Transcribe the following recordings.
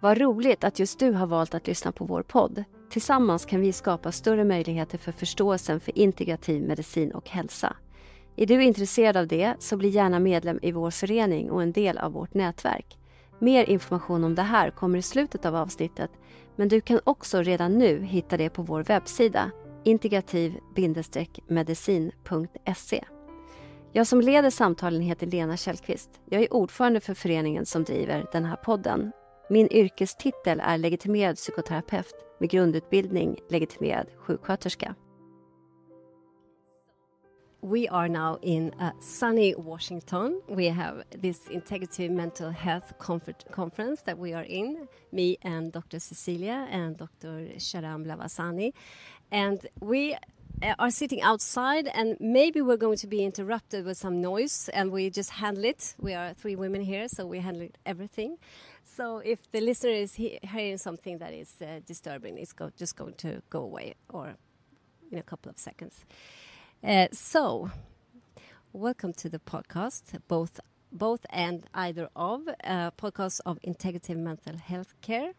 Vad roligt att just du har valt att lyssna på vår podd. Tillsammans kan vi skapa större möjligheter för förståelsen för integrativ medicin och hälsa. Är du intresserad av det så bli gärna medlem i vår förening och en del av vårt nätverk. Mer information om det här kommer i slutet av avsnittet, men du kan också redan nu hitta det på vår webbsida integrativ-medicin.se. Jag som leder samtalen heter Lena Källqvist. Jag är ordförande för föreningen som driver den här podden. Min yrkestitel är legitimerad psykoterapeut med grundutbildning legitimerad sjuksköterska. We are now in sunny Washington. We have this integrative mental health conference that we are in, me and Dr. Cecilia and Dr. Sharam Lavasani. And we are sitting outside, and maybe we're going to be interrupted with some noise, and we just handle it. We are 3 women here, so we handle everything. So if the listener is hearing something that is disturbing, it's just going to go away or in a couple of seconds. So, welcome to the podcast, both and either of, podcast of integrative mental health care.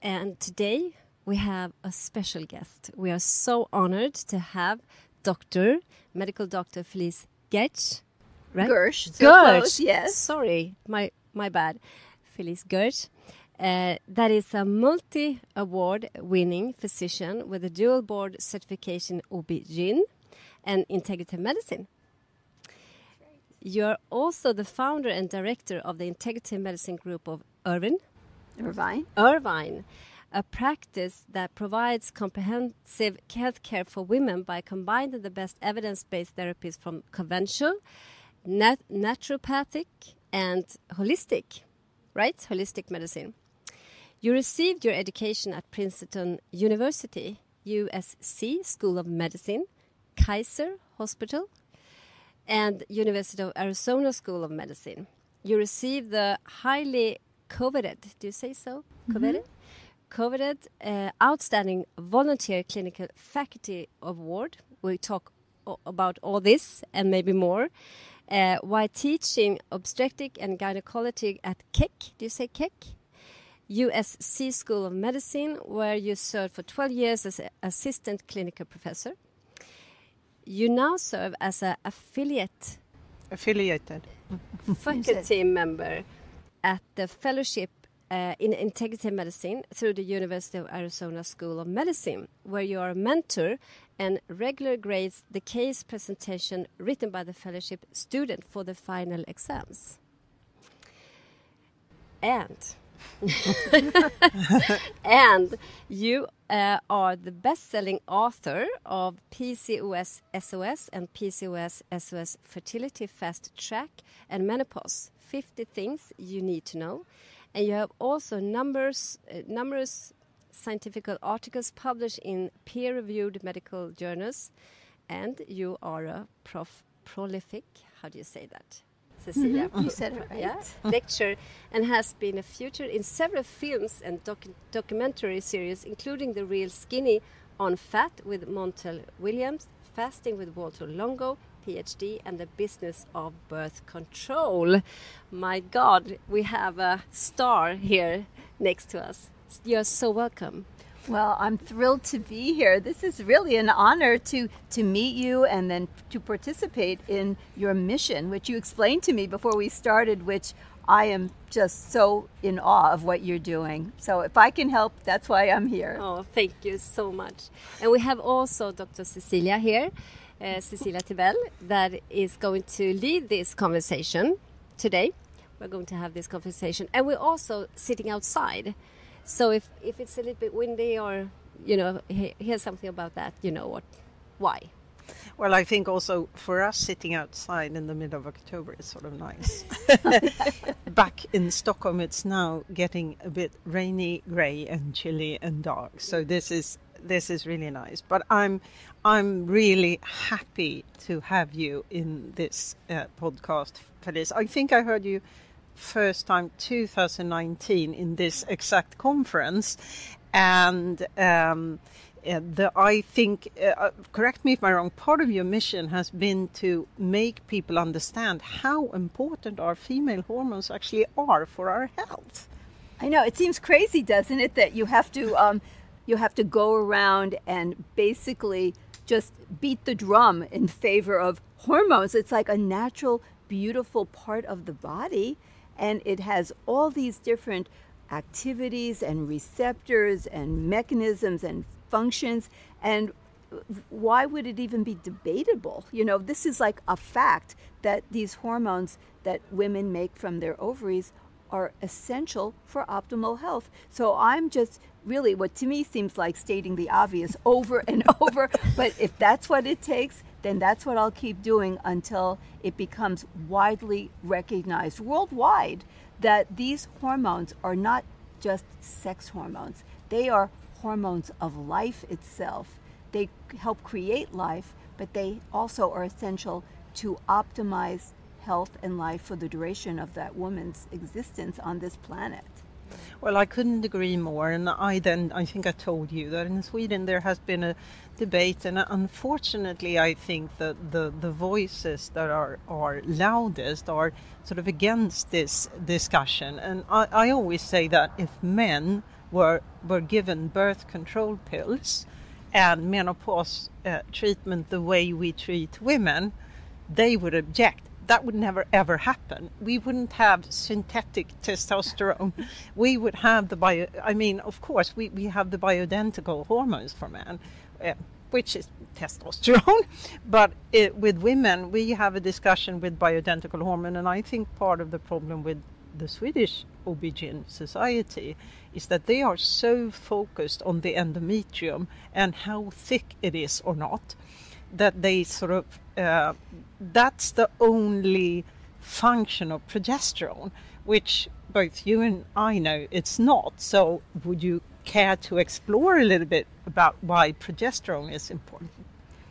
And today we have a special guest. We are so honored to have medical doctor Felice Gersh. Right? Gersh. So Gersh. Close, yes. Sorry, my bad. Felice Gersh. That is a multi-award winning physician with a dual board certification OB-GYN and integrative medicine. You're also the founder and director of the integrative medicine group of Irvine, a practice that provides comprehensive healthcare for women by combining the best evidence-based therapies from conventional, naturopathic, and holistic medicine. You received your education at Princeton University, USC School of Medicine, Kaiser Hospital, and University of Arizona School of Medicine. You received the highly coveted, do you say so? Coveted Outstanding Volunteer Clinical Faculty Award. We talk about all this and maybe more. While teaching obstetric and gynecology at Keck, do you say Keck? USC School of Medicine, where you served for 12 years as assistant clinical professor. You now serve as an affiliated faculty member at the fellowship in integrative medicine through the University of Arizona School of Medicine, where you are a mentor and regularly grades the case presentation written by the fellowship student for the final exams. And you are the best-selling author of PCOS SOS and PCOS SOS Fertility Fast Track and Menopause, 50 Things You Need to Know. And you have also numerous scientific articles published in peer-reviewed medical journals. And you are a prolific, how do you say that? Cecilia. You said it right. Yeah, lecturer, and has been a featured in several films and documentary series, including The Real Skinny on Fat with Montel Williams, Fasting with Walter Longo, PhD, and The Business of Birth Control. My God, we have a star here next to us. You're so welcome. Well, I'm thrilled to be here. This is really an honor to meet you and then to participate in your mission, which you explained to me before we started, which I am just so in awe of what you're doing. So if I can help, that's why I'm here. Oh, thank you so much. And we have also Dr. Cecilia here, Cecilia Tibell, that is going to lead this conversation today. We're going to have this conversation. And we're also sitting outside. So if it's a little bit windy or, here's something about that, why. Well, I think also for us sitting outside in the middle of October is sort of nice. Back in Stockholm, it's now getting a bit rainy, grey and chilly and dark. So this is really nice. But I'm really happy to have you in this podcast, Felice. I think I heard you first time 2019 in this exact conference, and I think, correct me if I'm wrong, part of your mission has been to make people understand how important our female hormones actually are for our health. I know, it seems crazy, doesn't it, that you have to go around and basically just beat the drum in favor of hormones. It's like a natural, beautiful part of the body, and it has all these different activities and receptors and mechanisms and functions. And why would it even be debatable? You know, this is like a fact that these hormones that women make from their ovaries are essential for optimal health. So I'm just really, what to me seems like stating the obvious over and over, but if that's what it takes, then that's what I'll keep doing until it becomes widely recognized worldwide that these hormones are not just sex hormones. They are hormones of life itself. They help create life, but they also are essential to optimize health and life for the duration of that woman's existence on this planet. Well, I couldn't agree more. And I think I told you that in Sweden there has been a debate, and unfortunately I think that the voices that are loudest are sort of against this discussion. And I always say that if men were given birth control pills and menopause treatment the way we treat women, they would object. That would never ever happen. We wouldn't have synthetic testosterone. We would have of course, we have the bioidentical hormones for men, which is testosterone. But with women, we have a discussion with bioidentical hormone. And I think part of the problem with the Swedish OB/GYN society is that they are so focused on the endometrium and how thick it is or not, that they sort of that's the only function of progesterone, which both you and I know it's not. So would you care to explore a little bit about why progesterone is important?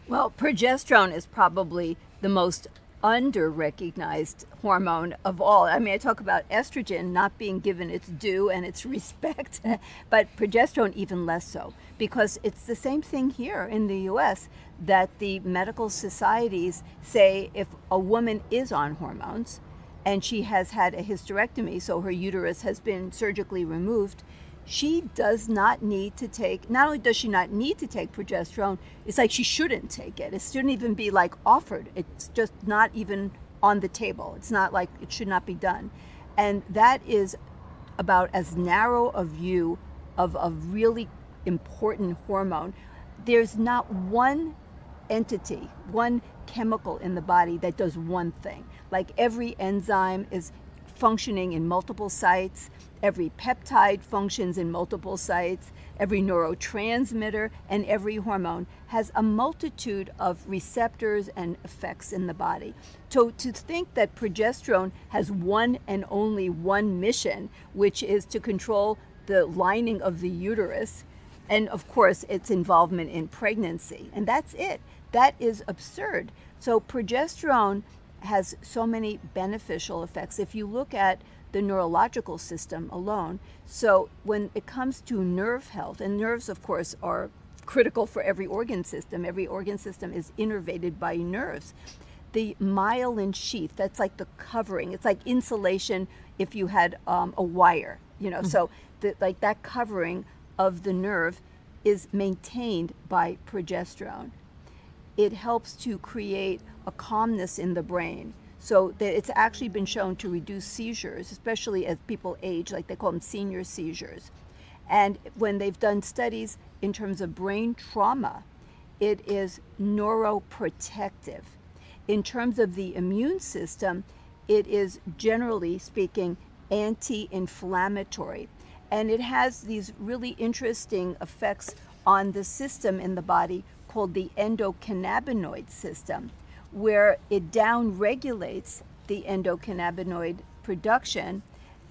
Well, progesterone is probably the most under-recognized hormone of all. I mean, I talk about estrogen not being given its due and its respect, but progesterone even less so, because it's the same thing here in the U.S. that the medical societies say if a woman is on hormones and she has had a hysterectomy, so her uterus has been surgically removed, she does not need to take, not only does she not need to take progesterone, it's like she shouldn't take it. It shouldn't even be like offered. It's just not even on the table. It's not like it should not be done. And that is about as narrow a view of a really important hormone. There's not one entity, one chemical in the body that does one thing. Like every enzyme is functioning in multiple sites, every peptide functions in multiple sites, every neurotransmitter and every hormone has a multitude of receptors and effects in the body. So to think that progesterone has one and only one mission, which is to control the lining of the uterus, and of course its involvement in pregnancy, and that's it. That is absurd. So progesterone has so many beneficial effects. If you look at the neurological system alone, so when it comes to nerve health, and nerves of course are critical for every organ system is innervated by nerves. The myelin sheath, that's like the covering, it's like insulation if you had a wire, so like that covering of the nerve is maintained by progesterone. It helps to create a calmness in the brain, so that it's actually been shown to reduce seizures, especially as people age, like they call them senior seizures. And when they've done studies in terms of brain trauma, it is neuroprotective. In terms of the immune system, it is generally speaking anti-inflammatory. And it has these really interesting effects on the system in the body called the endocannabinoid system, where it downregulates the endocannabinoid production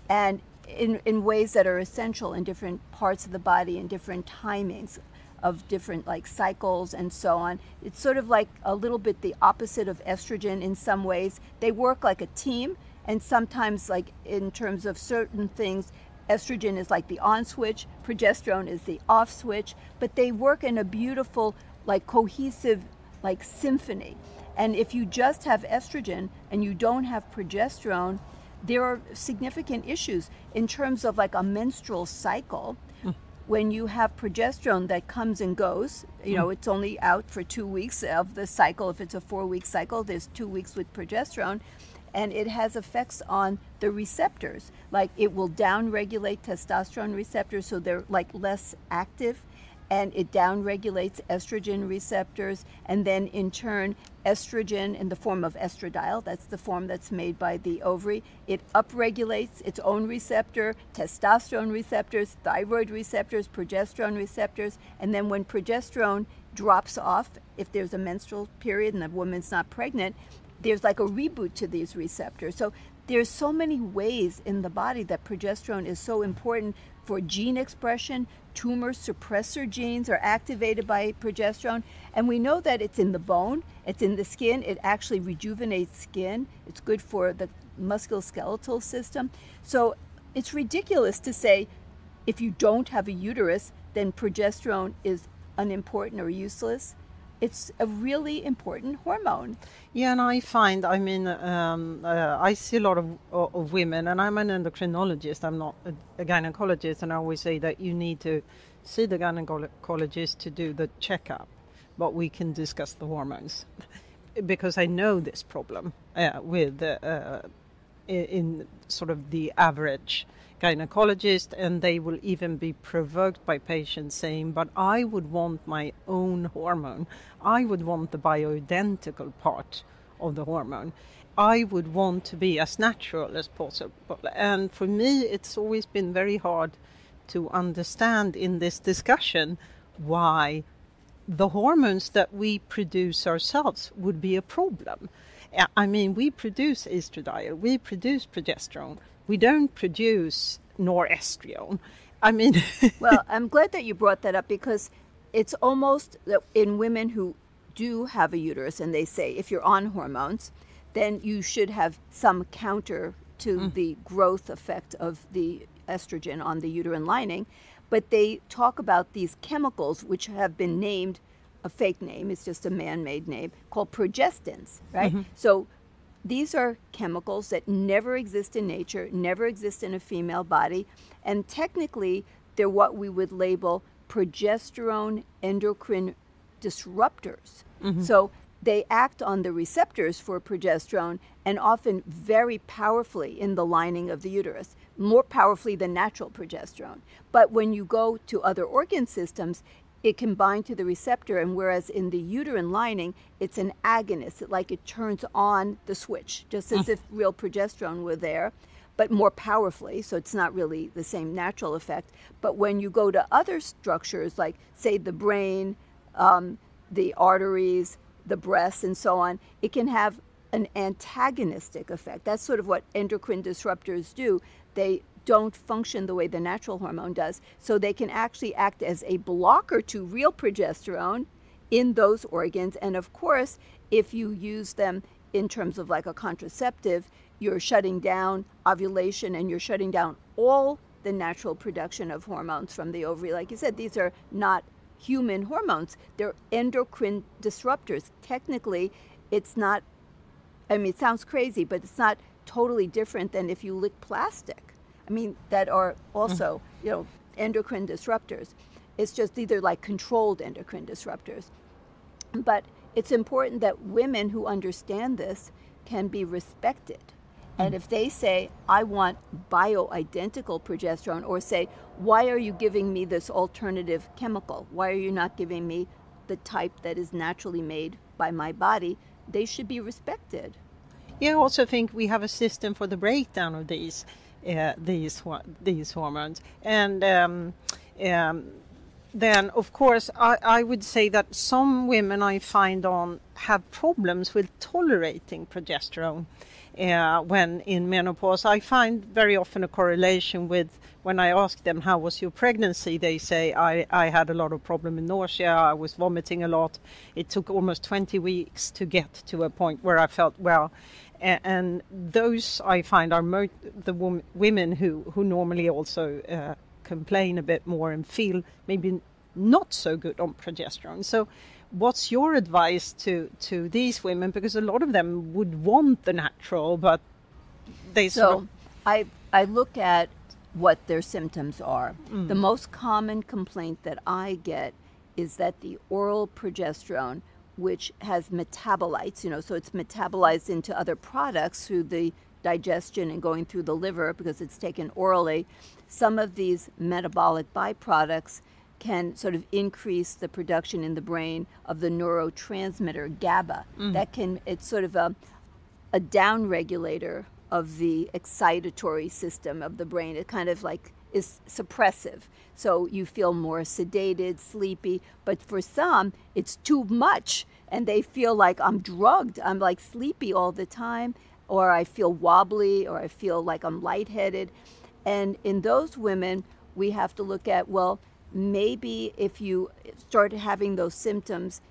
and in ways that are essential in different parts of the body and different timings of different like cycles and so on. It's sort of like a little bit the opposite of estrogen in some ways. They work like a team, and sometimes like in terms of certain things, estrogen is like the on switch, progesterone is the off switch, but they work in a beautiful like cohesive like symphony. And if you just have estrogen and you don't have progesterone, there are significant issues in terms of like a menstrual cycle. When you have progesterone that comes and goes, it's only out for 2 weeks of the cycle. If it's a 4-week cycle, there's 2 weeks with progesterone, and it has effects on the receptors. Like it will downregulate testosterone receptors, so they're like less active, and it downregulates estrogen receptors, and then in turn estrogen in the form of estradiol, that's the form that's made by the ovary, it upregulates its own receptor, testosterone receptors, thyroid receptors, progesterone receptors, and then when progesterone drops off, if there's a menstrual period and the woman's not pregnant, there's like a reboot to these receptors. So there's so many ways in the body that progesterone is so important for gene expression. Tumor suppressor genes are activated by progesterone, and we know that it's in the bone, it's in the skin, it actually rejuvenates skin, it's good for the musculoskeletal system. So it's ridiculous to say if you don't have a uterus, then progesterone is unimportant or useless. It's a really important hormone. Yeah, and I find, I see a lot of women, and I'm an endocrinologist, I'm not a gynecologist, and I always say that you need to see the gynecologist to do the checkup, but we can discuss the hormones. Because I know this problem in sort of the average gynecologist, and they will even be provoked by patients saying, but I would want my own hormone. I would want the bioidentical part of the hormone. I would want to be as natural as possible. And for me, it's always been very hard to understand in this discussion why the hormones that we produce ourselves would be a problem. I mean, we produce estradiol, we produce progesterone. We don't produce estradiol. I mean... Well, I'm glad that you brought that up, because it's almost in women who do have a uterus, and they say if you're on hormones, then you should have some counter to the growth effect of the estrogen on the uterine lining. But they talk about these chemicals, which have been named, a fake name, it's just a man-made name, called progestins, right? So these are chemicals that never exist in nature, never exist in a female body, and technically they're what we would label progesterone endocrine disruptors. So they act on the receptors for progesterone, and often very powerfully in the lining of the uterus, more powerfully than natural progesterone. But when you go to other organ systems, it can bind to the receptor, and whereas in the uterine lining, it's an agonist. It turns on the switch, just as if real progesterone were there, but more powerfully, so it's not really the same natural effect. But when you go to other structures, like, say, the brain, the arteries, the breasts, and so on, it can have an antagonistic effect. That's sort of what endocrine disruptors do. They don't function the way the natural hormone does. So they can actually act as a blocker to real progesterone in those organs. And of course, if you use them in terms of like a contraceptive, you're shutting down ovulation, and you're shutting down all the natural production of hormones from the ovary. Like you said, these are not human hormones. They're endocrine disruptors. Technically, it's not, it sounds crazy, but it's not totally different than if you lick plastic. That are also, endocrine disruptors. It's just either like controlled endocrine disruptors. But it's important that women who understand this can be respected. And if they say, I want bioidentical progesterone, or say, why are you giving me this alternative chemical? Why are you not giving me the type that is naturally made by my body? They should be respected. Yeah, I also think we have a system for the breakdown of these hormones, and then of course I would say that some women I find have problems with tolerating progesterone when in menopause. I find very often a correlation with when I ask them how was your pregnancy, they say I had a lot of problem with nausea, I was vomiting a lot, it took almost 20 weeks to get to a point where I felt well. And those I find are the women who normally also complain a bit more and feel maybe not so good on progesterone. So what's your advice to these women? Because a lot of them would want the natural, but they sort of... I look at what their symptoms are. The most common complaint that I get is that the oral progesterone, which has metabolites, so it's metabolized into other products through the digestion and going through the liver because it's taken orally, some of these metabolic byproducts can sort of increase the production in the brain of the neurotransmitter GABA. It's sort of a down regulator of the excitatory system of the brain. It kind of like is suppressive. So you feel more sedated, sleepy, but for some it's too much and they feel like I'm drugged. I'm like sleepy all the time, or I feel wobbly, or I feel like I'm lightheaded. And in those women, we have to look at, well, maybe if you start having those symptoms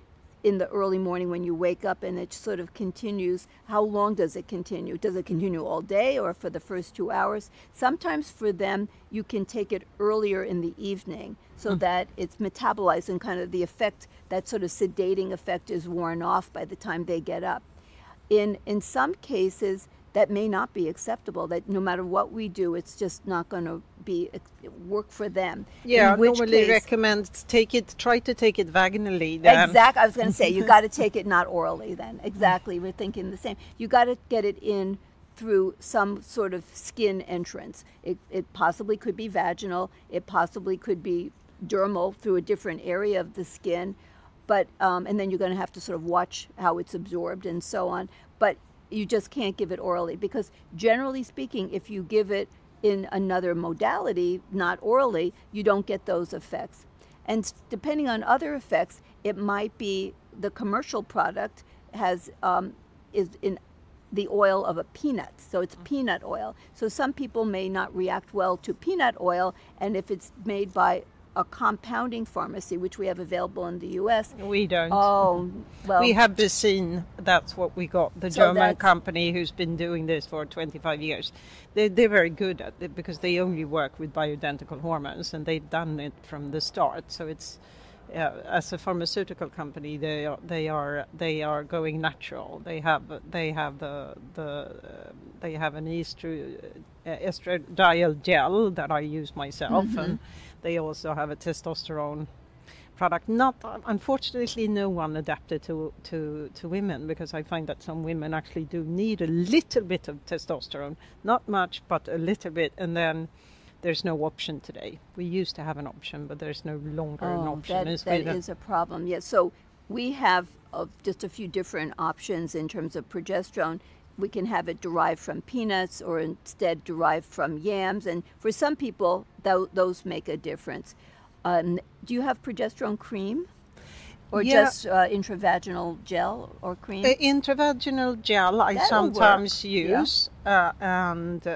in the early morning when you wake up and it sort of continues, how long does it continue? Does it continue all day or for the first 2 hours? Sometimes for them, you can take it earlier in the evening so that it's metabolized and kind of the effect, that sort of sedating effect is worn off by the time they get up. In some cases, that may not be acceptable, that no matter what we do, it's just not going to work for them. Yeah, normally recommend try to take it vaginally then. Exactly, I was going to say, you got to take it not orally then. Exactly, we're thinking the same. You got to get it in through some sort of skin entrance. It possibly could be vaginal, it possibly could be dermal through a different area of the skin, but and then you're going to have to sort of watch how it's absorbed and so on. But you just can't give it orally, because generally speaking, if you give it in another modality, not orally, you don't get those effects. And depending on other effects, it might be the commercial product is in the oil of a peanut, so it's peanut oil. So some people may not react well to peanut oil, and if it's made by a compounding pharmacy, which we have available in the U.S. We don't. Oh, well. We have Besine, that's what we got, the German company who's been doing this for 25 years. They're very good at it because they only work with bioidentical hormones, and they've done it from the start. So it's, as a pharmaceutical company, they are going natural. They have an estradiol gel that I use myself, and they also have a testosterone product. Not, unfortunately, no one adapted to women, because I find that some women actually do need a little bit of testosterone, not much, but a little bit, and then there's no option today. We used to have an option, but there's no longer an option. That is a problem. Yes. So we have just a few different options in terms of progesterone. We can have it derived from peanuts, or instead derived from yams. And for some people, those make a difference. Do you have progesterone cream? Or just intravaginal gel or cream? Intravaginal gel I sometimes use. Yeah. And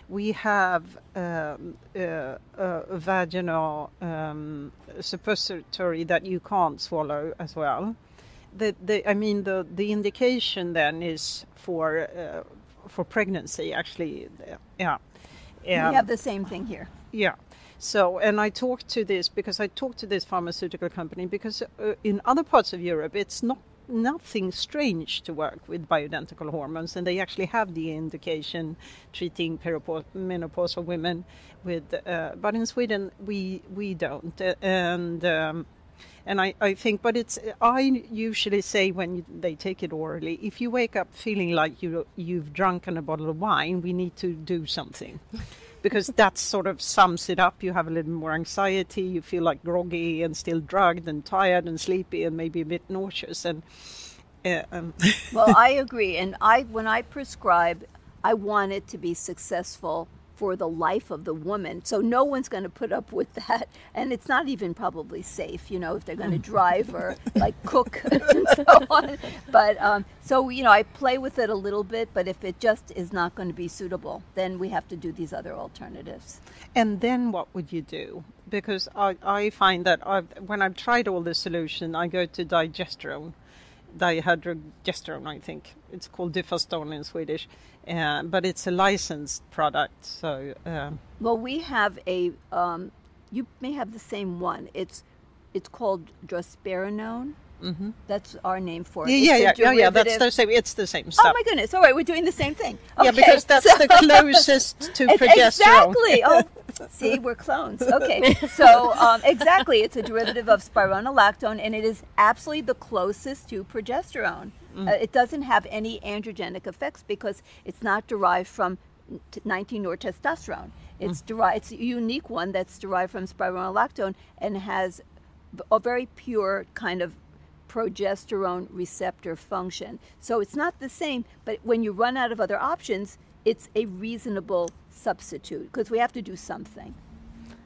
we have a vaginal suppository that you can't swallow as well. The indication then is for pregnancy, actually. Yeah. We have the same thing here. Yeah. So, and I talked to this pharmaceutical company because in other parts of Europe, it's nothing strange to work with bioidentical hormones, and they actually have the indication treating menopausal women with, but in Sweden we don't, and I think, but I usually say when they take it orally, if you wake up feeling like you've drunken a bottle of wine, we need to do something. Because that sort of sums it up. You have a little more anxiety, you feel like groggy and still drugged and tired and sleepy and maybe a bit nauseous. And Well, I agree. And when I prescribe, I want it to be successful for the life of the woman. So no one's going to put up with that. And it's not even probably safe, if they're going to drive or like cook and so on. But so, I play with it a little bit, but if it just is not going to be suitable, then we have to do these other alternatives. And then what would you do? Because I find that when I've tried all the solution, I go to dihydrogesterone, I think. It's called Difastone in Swedish. But it's a licensed product, so... Well, we have you may have the same one. It's called drospirenone, That's our name for it. Yeah. That's the same. It's the same stuff. Oh my goodness! All right, we're doing the same thing. Okay. Yeah, because that's the closest to progesterone. Exactly. Oh, see, we're clones. Okay, so exactly, it's a derivative of spironolactone, and it is absolutely the closest to progesterone. It doesn't have any androgenic effects because it's not derived from 19 nor testosterone. It's derived. It's a unique one that's derived from spironolactone and has a very pure kind of progesterone receptor function. So it's not the same, but when you run out of other options, it's a reasonable substitute because we have to do something.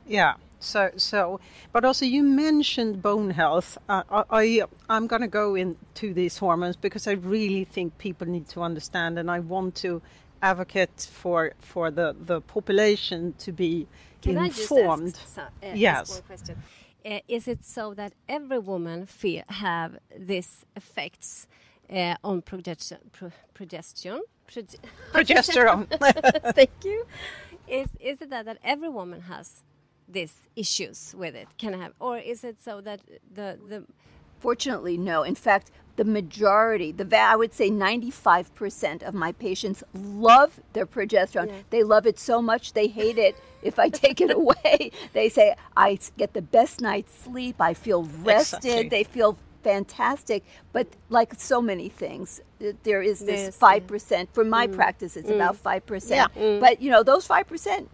Yeah. So, but also you mentioned bone health. I'm going to go into these hormones because I really think people need to understand, and I want to advocate for the population to be informed. Can I just ask one question? Is it so that every woman have these effects on progesterone? Thank you. Is it that every woman has these issues with it? Can have, or is it so that the Fortunately, no. In fact, the majority, I would say 95% of my patients love their progesterone. Yeah. They love it so much they hate it if I take it away. They say, I get the best night's sleep, I feel rested, exactly. They feel fantastic. But like so many things, there is this 5%. For my practice, it's about 5%. Yeah. But, those 5%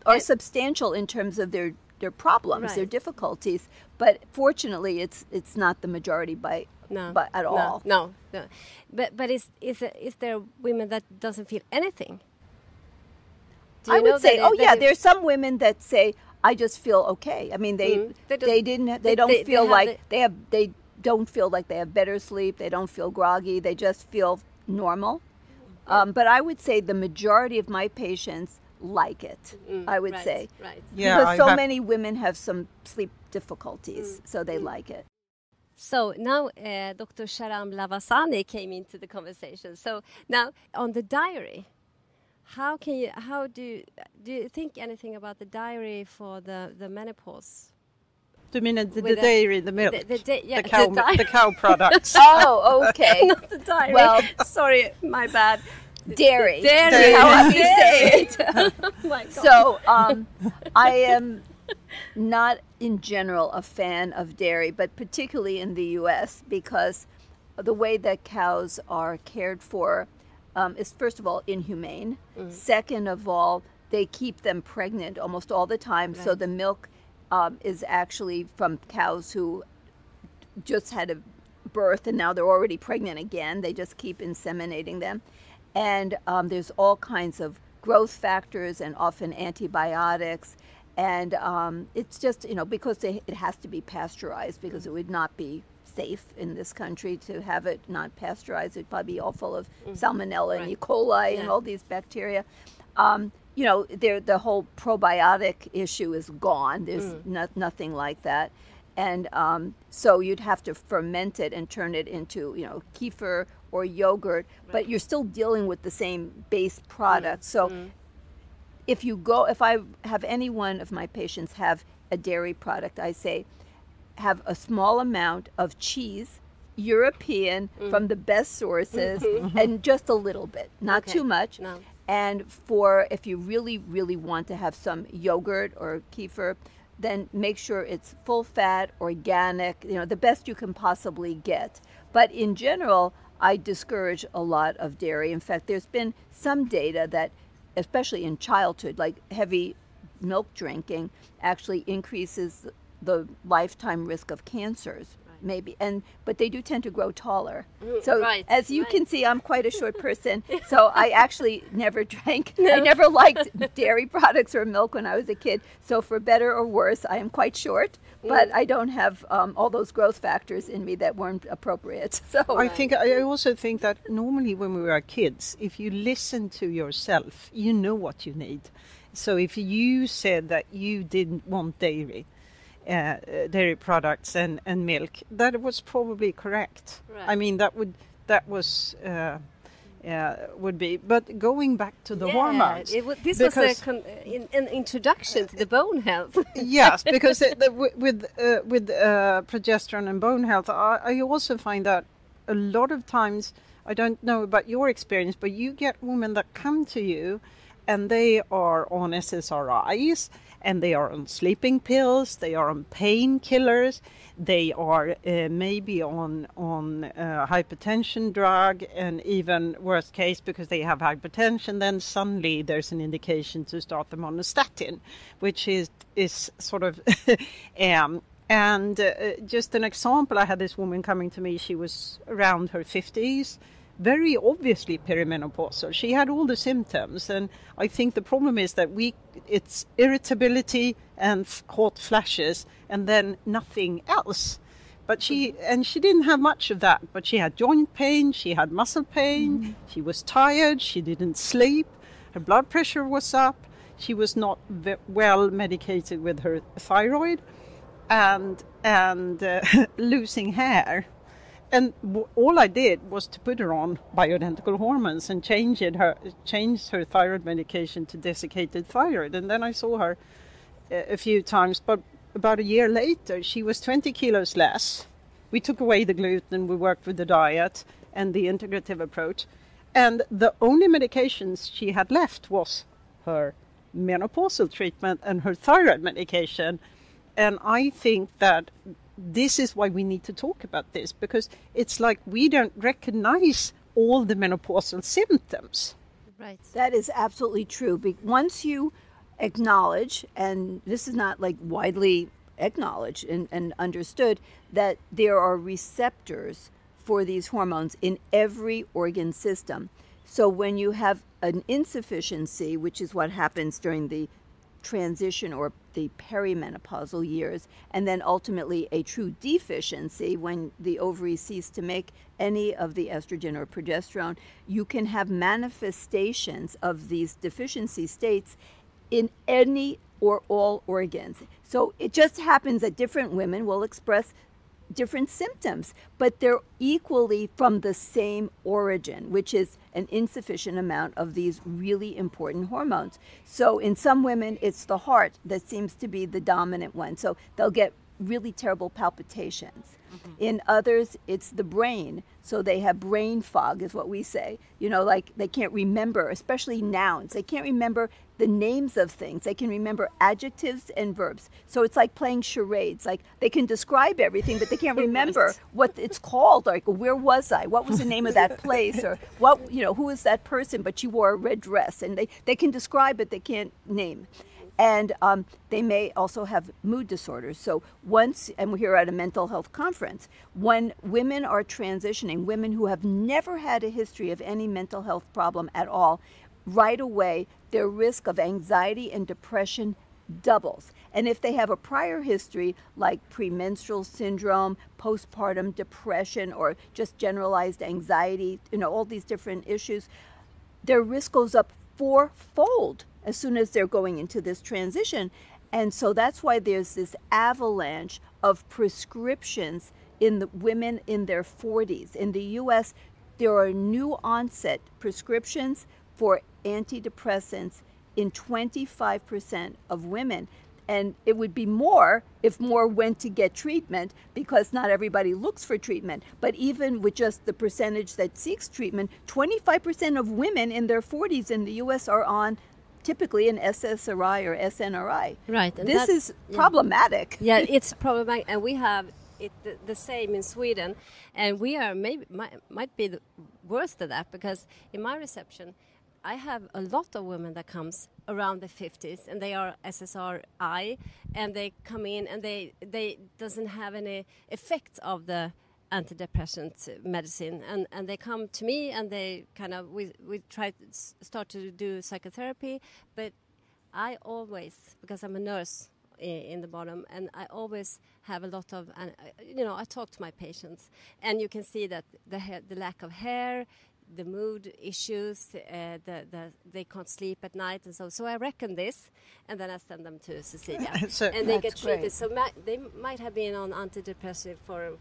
are substantial in terms of their problems, their difficulties. But fortunately, it's not the majority at all. No. But is there women that doesn't feel anything? I would say, there's some women that say, I just feel okay. I mean, they don't feel like they have better sleep. They don't feel groggy. They just feel normal. But I would say the majority of my patients like it. I would say, yeah, because many women have some sleep difficulties, so they like it. So now Dr. Sharam Lavasani came into the conversation. So now on the diary, how do you think anything about the diary for the menopause? Do you mean the dairy, the milk, the cow products? Oh, okay. Not the diary. Well, sorry, my bad. Dairy. How do you say it? Oh my God. So I am not in general a fan of dairy, but particularly in the U.S. because the way that cows are cared for is, first of all, inhumane. Second of all, they keep them pregnant almost all the time. Right. So the milk is actually from cows who just had a birth and now they're already pregnant again. They just keep inseminating them. And there's all kinds of growth factors and often antibiotics. And it's just, because it has to be pasteurized because it would not be safe in this country to have it not pasteurized. It'd probably be all full of salmonella and E. coli and all these bacteria. The whole probiotic issue is gone. There's nothing like that. And so you'd have to ferment it and turn it into, kefir or yogurt, but you're still dealing with the same base product. So if I have any one of my patients have a dairy product, I say, have a small amount of cheese, European, from the best sources, and just a little bit, not too much. No. And if you really, really want to have some yogurt or kefir, then make sure it's full fat, organic, the best you can possibly get. But in general, I discourage a lot of dairy. In fact, there's been some data that, especially in childhood, like heavy milk drinking actually increases the lifetime risk of cancers. Maybe, but they do tend to grow taller. So as you can see, I'm quite a short person. So I actually never drank. I never liked dairy products or milk when I was a kid. So for better or worse, I am quite short, but I don't have all those growth factors in me that weren't appropriate. So I also think that normally when we were kids, if you listen to yourself, you know what you need. So if you said that you didn't want dairy products and milk, that was probably correct. Right. I mean, that was would be. But going back to the hormones, this was an introduction to the bone health. Yes, because with progesterone and bone health, I also find that a lot of times, I don't know about your experience, but you get women that come to you and they are on SSRIs, and they are on sleeping pills, they are on painkillers, they are maybe on hypertension drug, and even worst case, because they have hypertension, then suddenly there's an indication to start them on a statin, which is sort of just an example. I had this woman coming to me, she was around her 50s, very obviously perimenopausal. She had all the symptoms, and I think the problem is that it's irritability and hot flashes, and then nothing else. But she didn't have much of that, but she had joint pain, she had muscle pain, she was tired, she didn't sleep, her blood pressure was up, she was not well medicated with her thyroid, and losing hair. And all I did was to put her on bioidentical hormones and change her thyroid medication to desiccated thyroid. And then I saw her a few times, but about a year later, she was 20 kilos less. We took away the gluten, we worked with the diet and the integrative approach. And the only medications she had left was her menopausal treatment and her thyroid medication. And I think that this is why we need to talk about this, because it's like we don't recognize all the menopausal symptoms. Right. That is absolutely true. Once you acknowledge, and this is not like widely acknowledged and understood, that there are receptors for these hormones in every organ system. So when you have an insufficiency, which is what happens during the transition or the perimenopausal years, and then ultimately a true deficiency when the ovaries cease to make any of the estrogen or progesterone, you can have manifestations of these deficiency states in any or all organs. So it just happens that different women will express different symptoms, but they're equally from the same origin, which is an insufficient amount of these really important hormones. So in some women, it's the heart that seems to be the dominant one. So they'll get really terrible palpitations. In others, it's the brain. So they have brain fog, is what we say. You know, like they can't remember, especially nouns. They can't remember the names of things. They can remember adjectives and verbs. So it's like playing charades. Like they can describe everything, but they can't remember what it's called. Like, where was I? What was the name of that place? Or what, you know, who is that person? But she wore a red dress. And they can describe it, they can't name. And they may also have mood disorders. So once, and we're here at a mental health conference, when women are transitioning, women who have never had a history of any mental health problem at all, right away, their risk of anxiety and depression doubles. And if they have a prior history like premenstrual syndrome, postpartum depression, or just generalized anxiety, you know, all these different issues, their risk goes up fourfold as soon as they're going into this transition. And so that's why there's this avalanche of prescriptions in the women in their 40s. In the US, there are new onset prescriptions for antidepressants in 25% of women. And it would be more if more went to get treatment, because not everybody looks for treatment. But even with just the percentage that seeks treatment, 25% of women in their 40s in the US are on typically an SSRI or SNRI. Right. And this is problematic. Yeah, it's problematic. And we have it the same in Sweden. And we are might be the worst of that, because in my reception, I have a lot of women that comes around the 50s, and they are SSRI, and they come in and they doesn't have any effect of the antidepressant medicine, and they come to me, and they kind of we try to start to do psychotherapy, but I always, because I'm a nurse in the bottom, and I always have a lot of, and you know, I talk to my patients, and you can see that the lack of hair, the mood issues, they can't sleep at night, and so I reckon this, and then I send them to Cecilia, and they get treated. Great. So they might have been on antidepressive for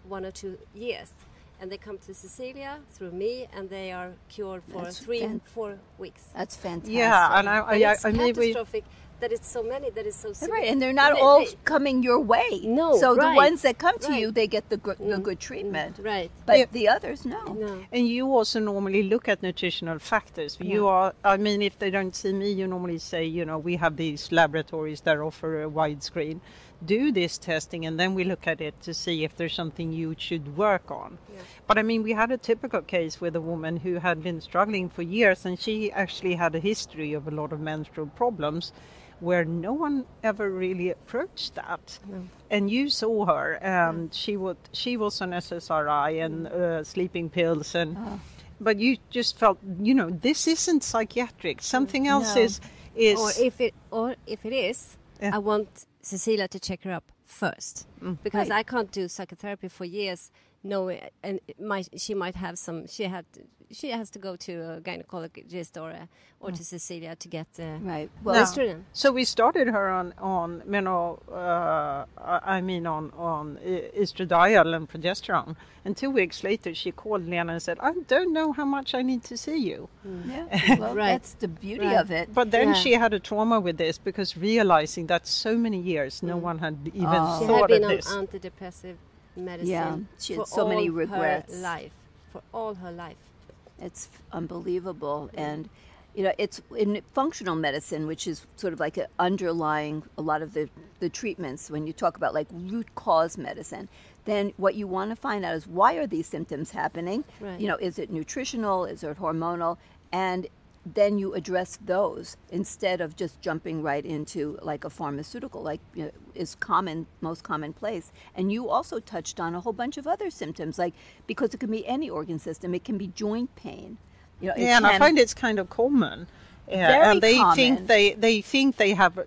1 or 2 years, and they come to Cecilia through me, and they are cured for That's 4 weeks. That's fantastic. Yeah, and It's I mean, catastrophic that it's so many, that is so severe. Right, and they're not all coming your way. No, so the right, ones that come to right. you, they get the good treatment. Right. But the others, no. And you also normally look at nutritional factors. You are, I mean, if they don't see me, you normally say, you know, we have these laboratories that offer a widescreen. Do this testing, and then we look at it to see if there's something you should work on. Yeah. But I mean, we had a typical case with a woman who had been struggling for years, and she actually had a history of a lot of menstrual problems where no one ever really approached that. No. And you saw her, and she was on SSRI and sleeping pills, and but you just felt, you know, this isn't psychiatric. Something else is. Or if it is, I want Cecilia to check her up first, because I can't do psychotherapy for years. No, and she might have some. She has to go to a gynecologist or to Cecilia to get estrogen. So we started her on estradiol and progesterone, and 2 weeks later she called Lena and said, "I don't know how much I need to see you." Yeah, well, that's the beauty of it. But then she had a trauma with this, because realizing that so many years no one had even thought of this. She had been on antidepressive medicine. Yeah, she had so many regrets. For all her life. It's unbelievable. And, you know, it's in functional medicine, which is sort of like underlying a lot of the treatments. When you talk about like root cause medicine, then what you want to find out is, why are these symptoms happening? Right. You know, is it nutritional? Is it hormonal? And then you address those instead of just jumping right into like a pharmaceutical, like, you know, is most commonplace. And you also touched on a whole bunch of other symptoms, like, because it can be any organ system, it can be joint pain. You know, and I find it's kind of common. And they common. think they have a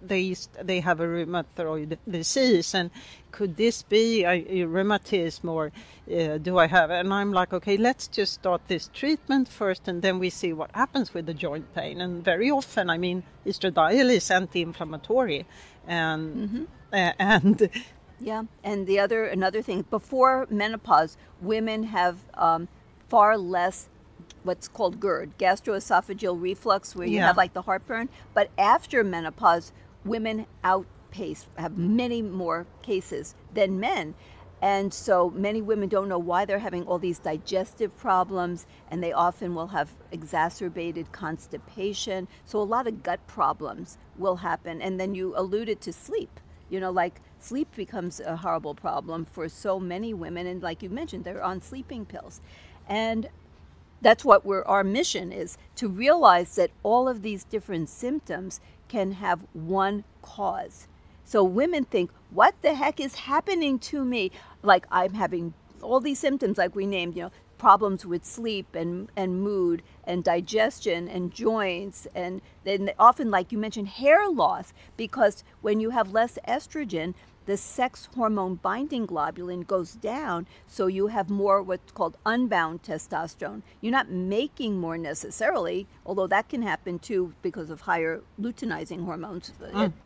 rheumatoid disease, and could this be a rheumatism, or do I have? And I'm like, okay, let's just start this treatment first, and then we see what happens with the joint pain. And very often, I mean, estradiol is anti-inflammatory, and yeah. And another thing, before menopause, women have far less what's called GERD, gastroesophageal reflux, where you have like the heartburn. But after menopause, women have many more cases than men. And so many women don't know why they're having all these digestive problems, and they often will have exacerbated constipation. So a lot of gut problems will happen. And then you alluded to sleep. You know, like, sleep becomes a horrible problem for so many women. And like you mentioned, they're on sleeping pills. And that's what our mission is, to realize that all of these different symptoms can have one cause. So women think, what the heck is happening to me? Like, I'm having all these symptoms, like we named, you know, problems with sleep and mood and digestion and joints, and then often, like you mentioned, hair loss, because when you have less estrogen, the sex hormone binding globulin goes down, so you have more what's called unbound testosterone. You're not making more necessarily, although that can happen too because of higher luteinizing hormones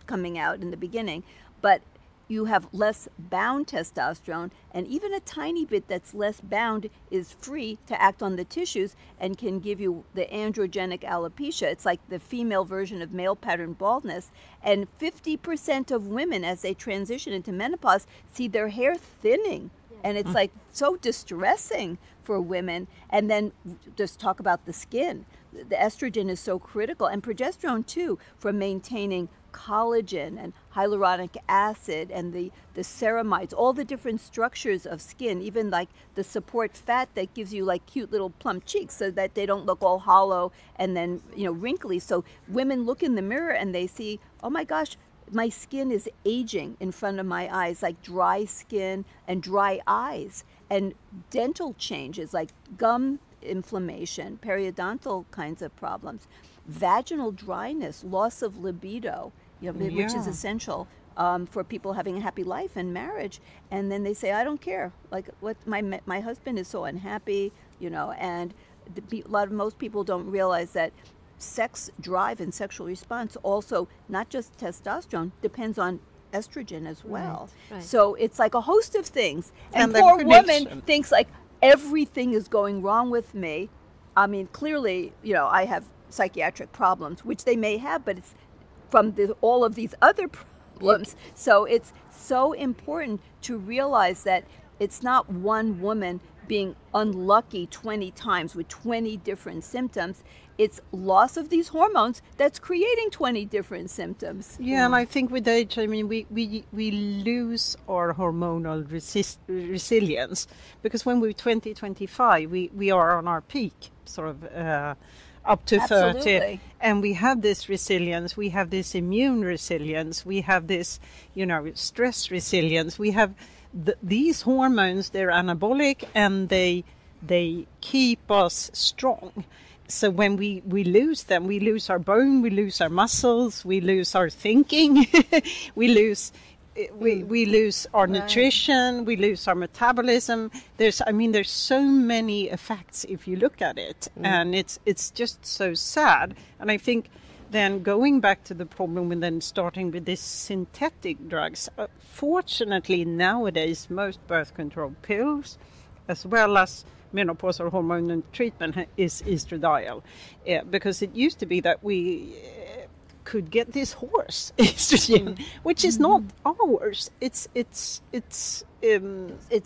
coming out in the beginning, but you have less bound testosterone, and even a tiny bit that's less bound is free to act on the tissues and can give you the androgenic alopecia. It's like the female version of male pattern baldness. And 50% of women, as they transition into menopause, see their hair thinning. And it's like so distressing for women. And then just talk about the skin. The estrogen is so critical, and progesterone too, for maintaining collagen and hyaluronic acid and the ceramides, all the different structures of skin, even like the support fat that gives you like cute little plump cheeks so that they don't look all hollow and then, you know, wrinkly. So women look in the mirror and they see, oh my gosh, my skin is aging in front of my eyes, like dry skin and dry eyes, and dental changes like gum inflammation, periodontal kinds of problems, vaginal dryness, loss of libido, you know, which is essential for people having a happy life and marriage. And then they say, I don't care, like, what my husband is so unhappy, you know. And most people don't realize that sex drive and sexual response also, not just testosterone, depends on estrogen as well. Right. So it's like a host of things. And poor woman thinks like, everything is going wrong with me. I mean, clearly, I have psychiatric problems, which they may have, but it's from all of these other problems. So it's so important to realize that it's not one woman being unlucky 20 times with 20 different symptoms. It's loss of these hormones that's creating 20 different symptoms. Yeah, and I think with age, I mean, we lose our hormonal resilience, because when we're 20, 25, we are on our peak, sort of up to Absolutely. 30, and we have this resilience, we have this immune resilience, we have this, stress resilience, we have these hormones. They're anabolic and they keep us strong. So when we lose them, we lose our bone, we lose our muscles, we lose our thinking, we lose our nutrition, we lose our metabolism. There's so many effects if you look at it, and it's just so sad. And I think then going back to the problem and then starting with these synthetic drugs, fortunately nowadays most birth control pills, as well as menopausal hormone treatment, is estradiol, because it used to be that we could get this horse estrogen, which is not ours. It's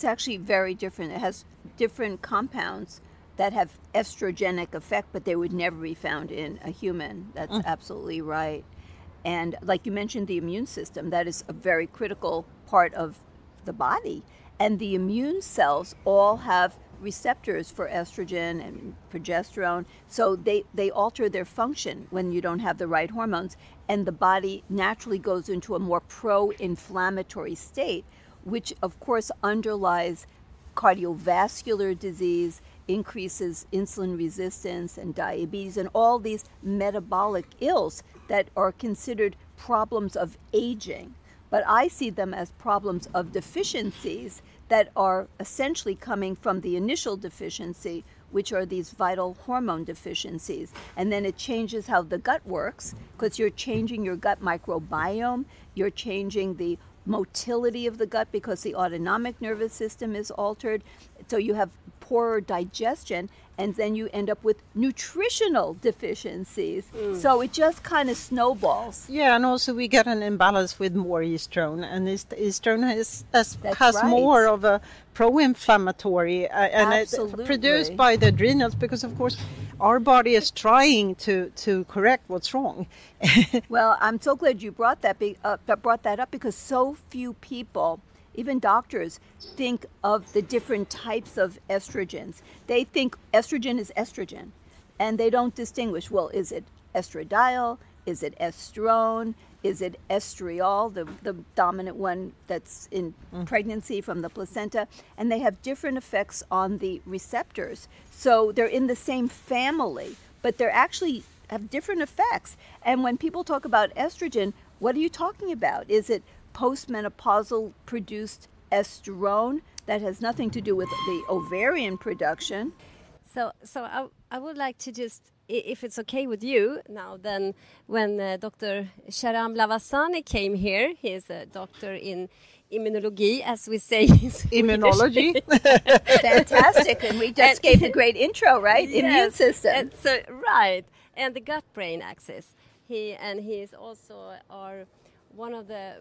actually very different. It has different compounds that have estrogenic effect, but they would never be found in a human. That's absolutely right. And like you mentioned, the immune system, that is a very critical part of the body. And the immune cells all have receptors for estrogen and progesterone. So they alter their function when you don't have the right hormones. And the body naturally goes into a more pro-inflammatory state, which of course underlies cardiovascular disease, increases insulin resistance and diabetes, and all these metabolic ills that are considered problems of aging. But I see them as problems of deficiencies that are essentially coming from the initial deficiency, which are these vital hormone deficiencies. And then it changes how the gut works, because you're changing your gut microbiome, you're changing the motility of the gut because the autonomic nervous system is altered. So you have poorer digestion, and then you end up with nutritional deficiencies. So it just kind of snowballs. Yeah, and also we get an imbalance with more estrone, and estrone has right. more of a pro-inflammatory, and it's Absolutely. produced by the adrenals, because of course our body is trying to correct what's wrong. Well, I'm so glad you brought that up, because so few people, even doctors, think of the different types of estrogens. They think estrogen is estrogen, and they don't distinguish, well, is it estradiol? Is it estrone? Is it estriol, the dominant one that's in pregnancy from the placenta? And they have different effects on the receptors. So they're in the same family, but they're actually have different effects. And when people talk about estrogen, what are you talking about? Is it postmenopausal produced estrone that has nothing to do with the ovarian production? So I would like to just, if it's okay with you now, then when Dr. Sharam Lavasani came here, he is a doctor in immunology, as we say in Swedish. Immunology. Fantastic. And we just gave a great intro, right? Yes, Immune system. So, right. And the gut-brain axis. He is also one of the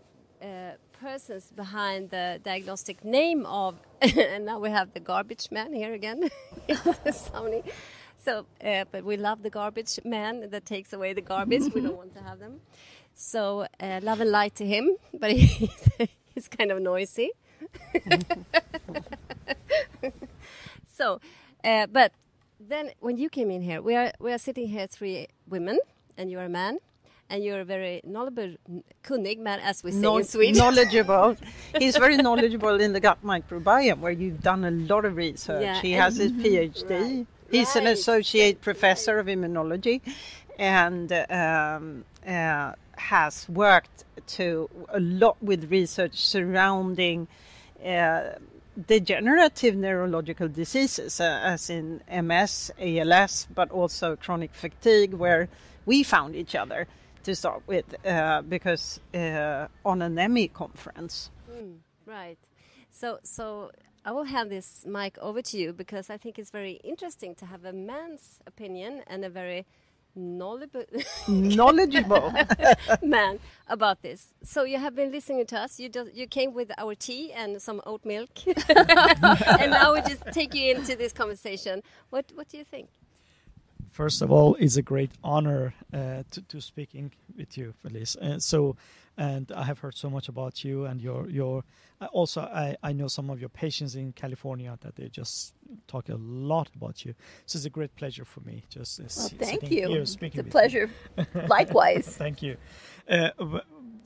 persons behind the diagnostic name of, and now we have the garbage man here again. So, but we love the garbage man that takes away the garbage. We don't want to have them. So, love and light to him, but he's kind of noisy. So, but then when you came in here, we are sitting here, 3 women, and you're a man. And you're a very knowledgeable, kunnig man, as we say in Sweden. Knowledgeable. He's very knowledgeable in the gut microbiome, where you've done a lot of research. Yeah, he has his PhD. Right. He's an associate professor of immunology, and has worked a lot with research surrounding degenerative neurological diseases, as in MS, ALS, but also chronic fatigue, where we found each other to start with, because on an Emmy conference. Right. So I will hand this mic over to you because I think it's very interesting to have a man's opinion and a very knowledgeable man about this. So you have been listening to us. You came with our tea and some oat milk, and now we just take you into this conversation. What do you think? First of all, it's a great honor to speaking with you, Felice. And I have heard so much about you and your. Also, I know some of your patients in California that they just talk a lot about you. So it's a great pleasure for me. Just thank you. Here, speaking it's a pleasure. Likewise. Thank you.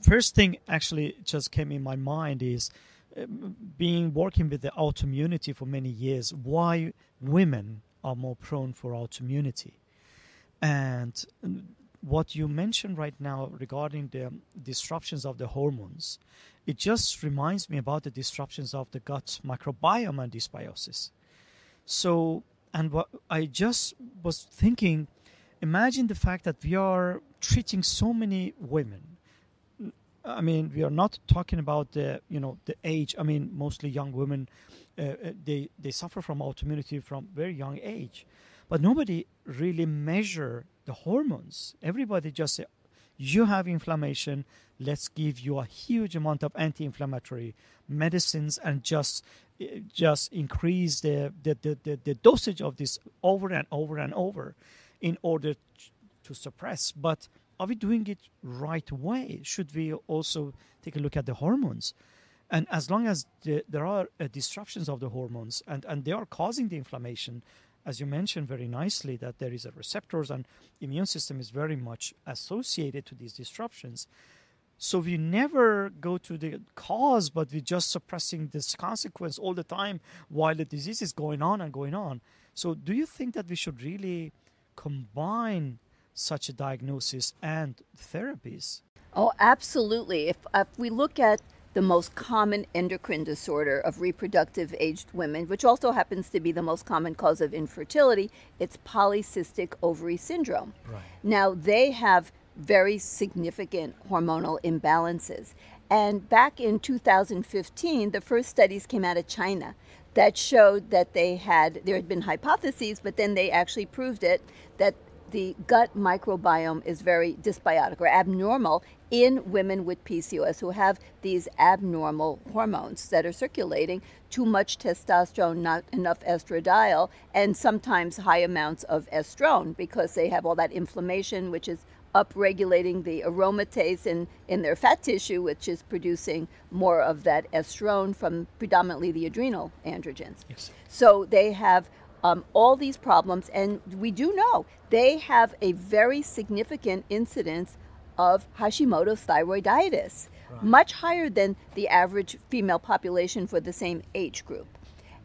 First thing actually just came in my mind is working with the autoimmunity for many years. Why women are more prone for autoimmunity, and what you mentioned right now regarding the disruptions of the hormones, it just reminds me about the disruptions of the gut microbiome and dysbiosis. So, and what I just was thinking, imagine the fact that we are treating so many women. I mean, we are not talking about the age. I mean, mostly young women, they suffer from autoimmunity from very young age, but nobody really measure the hormones. Everybody just say, you have inflammation, let's give you a huge amount of anti-inflammatory medicines and just increase the dosage of this over and over and over in order to suppress. But are we doing it right way? Should we also take a look at the hormones? And as long as there are disruptions of the hormones and they are causing the inflammation, as you mentioned very nicely, that there is a receptors and immune system is very much associated to these disruptions. So we never go to the cause, but we're just suppressing this consequence all the time while the disease is going on and going on. So do you think that we should really combine such a diagnosis and therapies? Oh, absolutely. If we look at the most common endocrine disorder of reproductive aged women, which also happens to be the most common cause of infertility, it's polycystic ovary syndrome. Right. Now, they have very significant hormonal imbalances. And back in 2015, the first studies came out of China that showed that there had been hypotheses, but then they actually proved it, that the gut microbiome is very dysbiotic or abnormal in women with PCOS who have these abnormal hormones that are circulating, too much testosterone, not enough estradiol, and sometimes high amounts of estrone because they have all that inflammation, which is upregulating the aromatase in their fat tissue, which is producing more of that estrone from predominantly the adrenal androgens. Yes. So they have all these problems, and we do know they have a very significant incidence of Hashimoto's thyroiditis, right, much higher than the average female population for the same age group.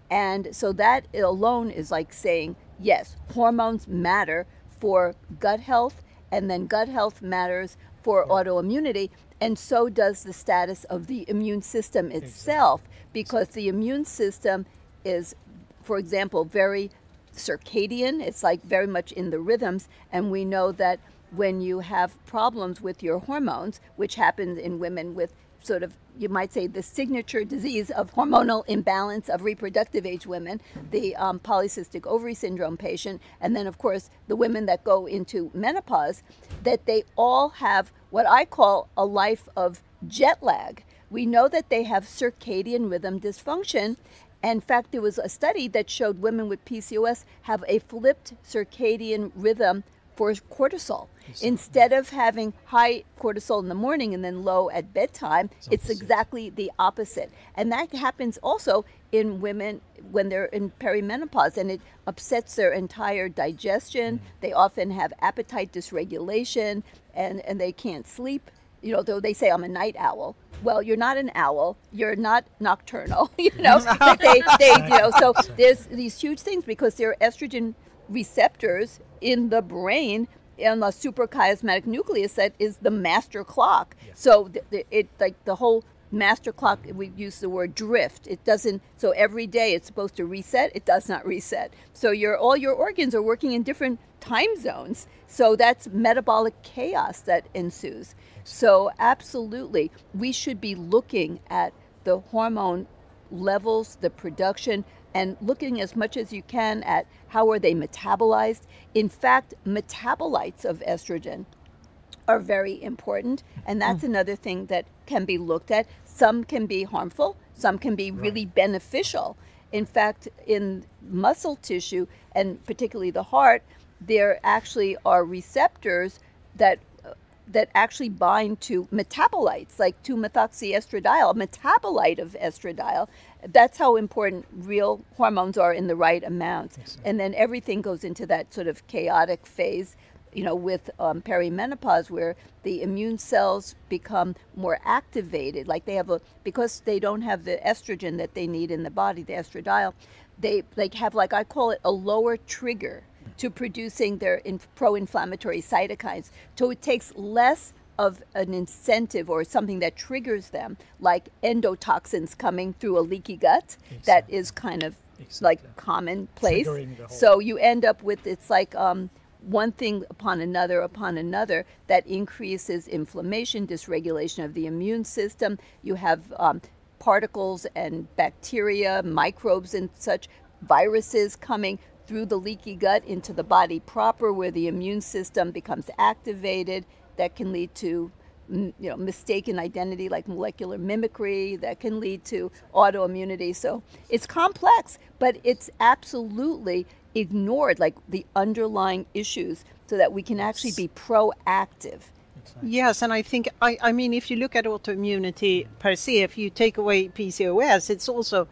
And so that alone is like saying, yes, hormones matter for gut health, and then gut health matters for autoimmunity, and so does the status of the immune system itself, because the immune system is, for example, very circadian. It's like very much in the rhythms, and we know that when you have problems with your hormones, which happens in women with sort of, you might say, the signature disease of hormonal imbalance of reproductive age women, the polycystic ovary syndrome patient, and then of course the women that go into menopause, that they all have what I call a life of jet lag. We know that they have circadian rhythm dysfunction. In fact, there was a study that showed women with PCOS have a flipped circadian rhythm for cortisol. Instead of having high cortisol in the morning and then low at bedtime, it's exactly the opposite. And that happens also in women when they're in perimenopause, and it upsets their entire digestion. They often have appetite dysregulation, and they can't sleep. You know, though they say I'm a night owl. Well, you're not an owl. You're not nocturnal. You know, so there's these huge things because there are estrogen receptors in the brain and the suprachiasmatic nucleus that is the master clock. Yeah. So the whole master clock, we use the word drift. It doesn't. So every day it's supposed to reset. It does not reset. So all your organs are working in different time zones. So that's metabolic chaos that ensues. So absolutely, we should be looking at the hormone levels, the production, and looking as much as you can at how are they metabolized. In fact, metabolites of estrogen are very important, and that's another thing that can be looked at. Some can be harmful, some can be really beneficial. In fact, in muscle tissue, and particularly the heart, there actually are receptors that actually bind to metabolites, like 2-methoxyestradiol, a metabolite of estradiol. That's how important real hormones are in the right amounts. Exactly. And then everything goes into that sort of chaotic phase, with perimenopause, where the immune cells become more activated. Like because they don't have the estrogen that they need in the body, the estradiol, they have, like I call it, a lower trigger to producing their pro-inflammatory cytokines. So it takes less of an incentive or something that triggers them, like endotoxins coming through a leaky gut. Exactly. That is kind of like commonplace. So you end up with, it's like one thing upon another that increases inflammation, dysregulation of the immune system. You have particles and bacteria, microbes and such, viruses coming through the leaky gut into the body proper, where the immune system becomes activated. That can lead to mistaken identity, like molecular mimicry, that can lead to autoimmunity. So it's complex, but it's absolutely ignored, like the underlying issues, so that we can actually be proactive. Yes, and I think, I mean, if you look at autoimmunity per se, if you take away PCOS, it's also,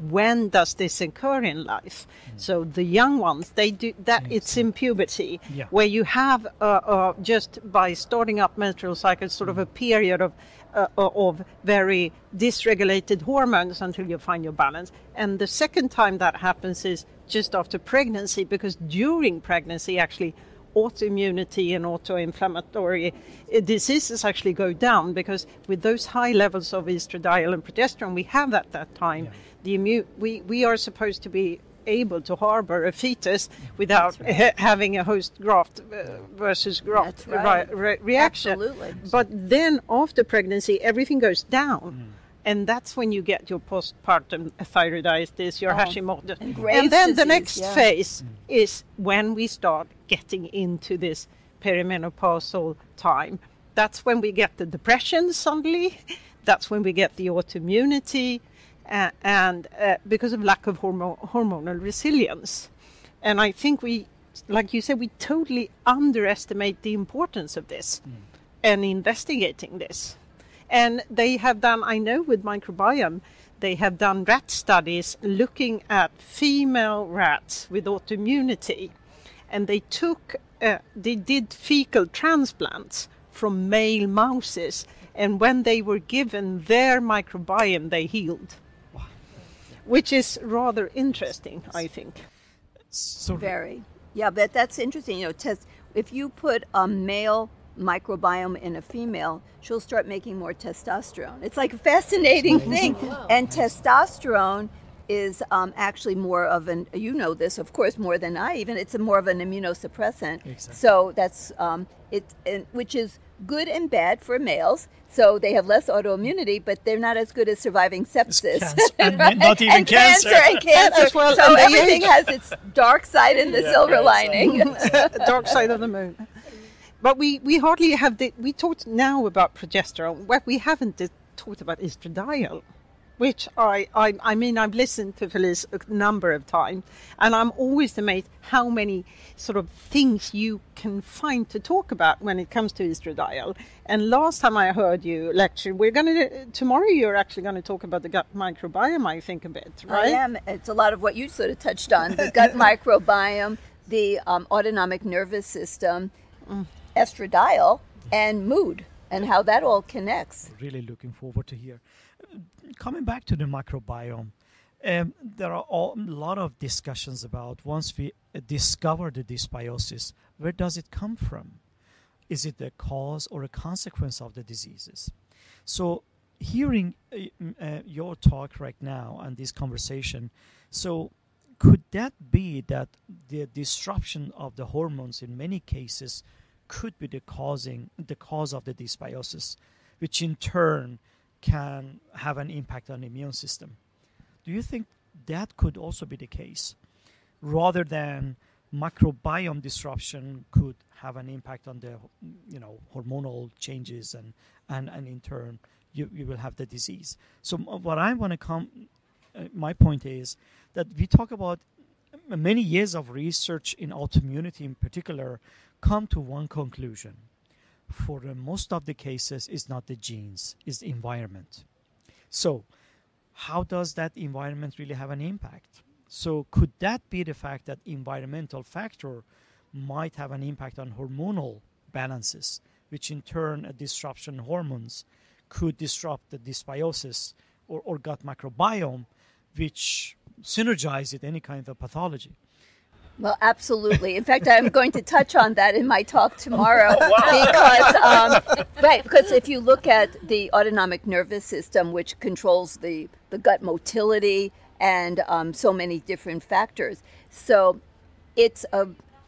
when does this occur in life? So the young ones, they do that. It's in puberty, where you have just by starting up menstrual cycles, sort of a period of very dysregulated hormones until you find your balance. And the second time that happens is just after pregnancy, because during pregnancy, actually, autoimmunity and autoinflammatory diseases actually go down, because with those high levels of estradiol and progesterone we have at that time, we are supposed to be able to harbor a fetus without having a host graft versus graft reaction. Absolutely. But then after pregnancy, everything goes down. And that's when you get your postpartum thyroiditis, your Hashimoto. And then the next phase is when we start getting into this perimenopausal time. That's when we get the depression suddenly. That's when we get the autoimmunity, and because of lack of hormonal resilience. And I think we, like you said, we totally underestimate the importance of this and investigating this. And they have done, I know with microbiome, they have done rat studies looking at female rats with autoimmunity. And they did fecal transplants from male mouses. And when they were given their microbiome, they healed. Wow. Which is rather interesting, I think. So very. Yeah, but that's interesting. If you put a male microbiome in a female, she'll start making more testosterone. It's like a fascinating thing. And testosterone is actually more of an, this, of course, more than I even, it's more of an immunosuppressant. Exactly. So that's, which is good and bad for males. So they have less autoimmunity, but they're not as good as surviving sepsis. And not even and cancer. And cancer. Well, so everything has its dark side and the silver lining. Dark side of the moon. But we hardly have we talked now about progesterone. What we haven't talked about estradiol, which I mean, I've listened to Felice a number of times, and I'm always amazed how many sort of things you can find to talk about when it comes to estradiol. And last time I heard you lecture, tomorrow you're actually going to talk about the gut microbiome, I think, a bit, right? I am. It's a lot of what you sort of touched on, the gut microbiome, the autonomic nervous system, estradiol, and mood, and how that all connects. Really looking forward to hear. Coming back to the microbiome, there are a lot of discussions about, once we discover the dysbiosis, where does it come from? Is it a cause or a consequence of the diseases? So hearing your talk right now and this conversation, so could that be that the disruption of the hormones in many cases could be the cause of the dysbiosis, which in turn can have an impact on the immune system? Do you think that could also be the case, rather than microbiome disruption could have an impact on the hormonal changes, and in turn you will have the disease? So what I want to my point is that we talk about many years of research in autoimmunity in particular come to one conclusion. For most of the cases, it's not the genes, it's the environment. So how does that environment really have an impact? So could that be the fact that environmental factor might have an impact on hormonal balances, which in turn a disruption in hormones could disrupt the dysbiosis or gut microbiome, which synergize with any kind of pathology? Well, absolutely. In fact, I'm going to touch on that in my talk tomorrow. Because if you look at the autonomic nervous system, which controls the gut motility and so many different factors, so it's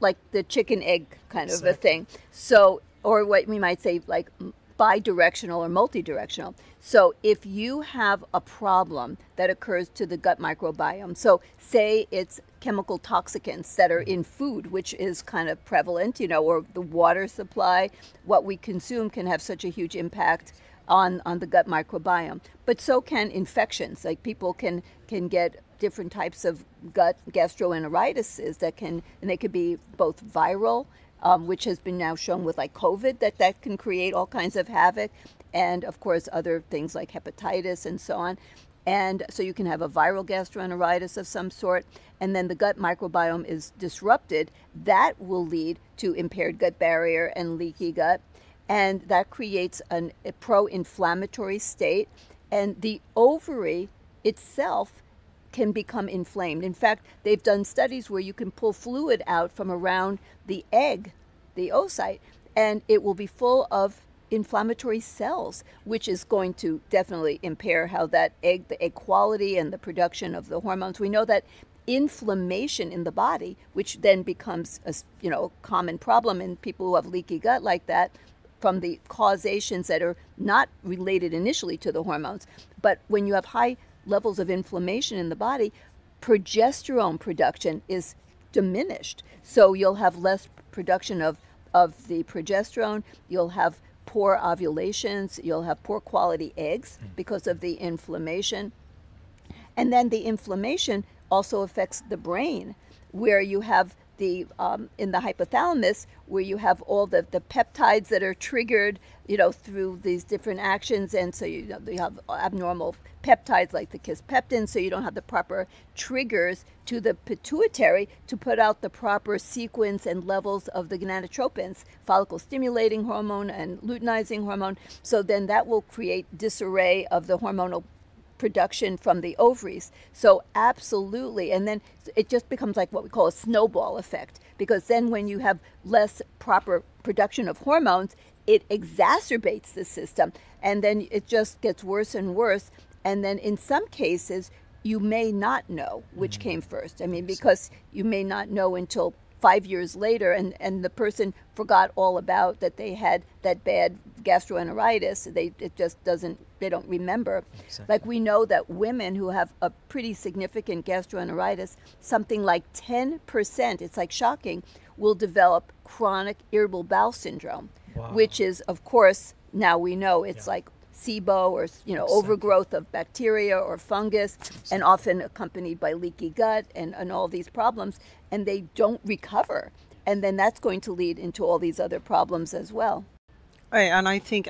like the chicken egg kind of a thing. So, or what we might say like bidirectional or multidirectional. So if you have a problem that occurs to the gut microbiome, so say it's chemical toxicants that are in food, which is kind of prevalent, or the water supply, what we consume can have such a huge impact on the gut microbiome. But so can infections. Like people can get different types of gut gastroenteritis and they could be both viral, which has been now shown with like COVID that can create all kinds of havoc, and of course other things like hepatitis and so on. And so you can have a viral gastroenteritis of some sort, and then the gut microbiome is disrupted. That will lead to impaired gut barrier and leaky gut, and that creates a pro-inflammatory state, and the ovary itself can become inflamed. In fact, they've done studies where you can pull fluid out from around the egg, the oocyte, and it will be full of inflammatory cells, which is going to definitely impair how the egg quality and the production of the hormones. We know that inflammation in the body, which then becomes a common problem in people who have leaky gut like that, from the causations that are not related initially to the hormones. But when you have high levels of inflammation in the body, progesterone production is diminished. So you'll have less production of the progesterone, you'll have poor ovulations, you'll have poor quality eggs because of the inflammation. And then the inflammation also affects the brain, where you have the in the hypothalamus, where you have all the peptides that are triggered, through these different actions, and so you have abnormal peptides like the kisspeptin, so you don't have the proper triggers to the pituitary to put out the proper sequence and levels of the gonadotropins, follicle stimulating hormone and luteinizing hormone. So then that will create disarray of the hormonal production from the ovaries. So absolutely. And then it just becomes like what we call a snowball effect, because then when you have less proper production of hormones, it exacerbates the system, and then it just gets worse and worse. And then in some cases, you may not know which came first. I mean, because you may not know until 5 years later, and the person forgot all about that they had that bad gastroenteritis. They don't remember. Exactly. Like we know that women who have a pretty significant gastroenteritis, something like 10%, it's like shocking, will develop chronic irritable bowel syndrome, which is, of course, now we know it's like SIBO or overgrowth of bacteria or fungus, and often accompanied by leaky gut and all these problems, and they don't recover, and then that's going to lead into all these other problems as well. Right, and I think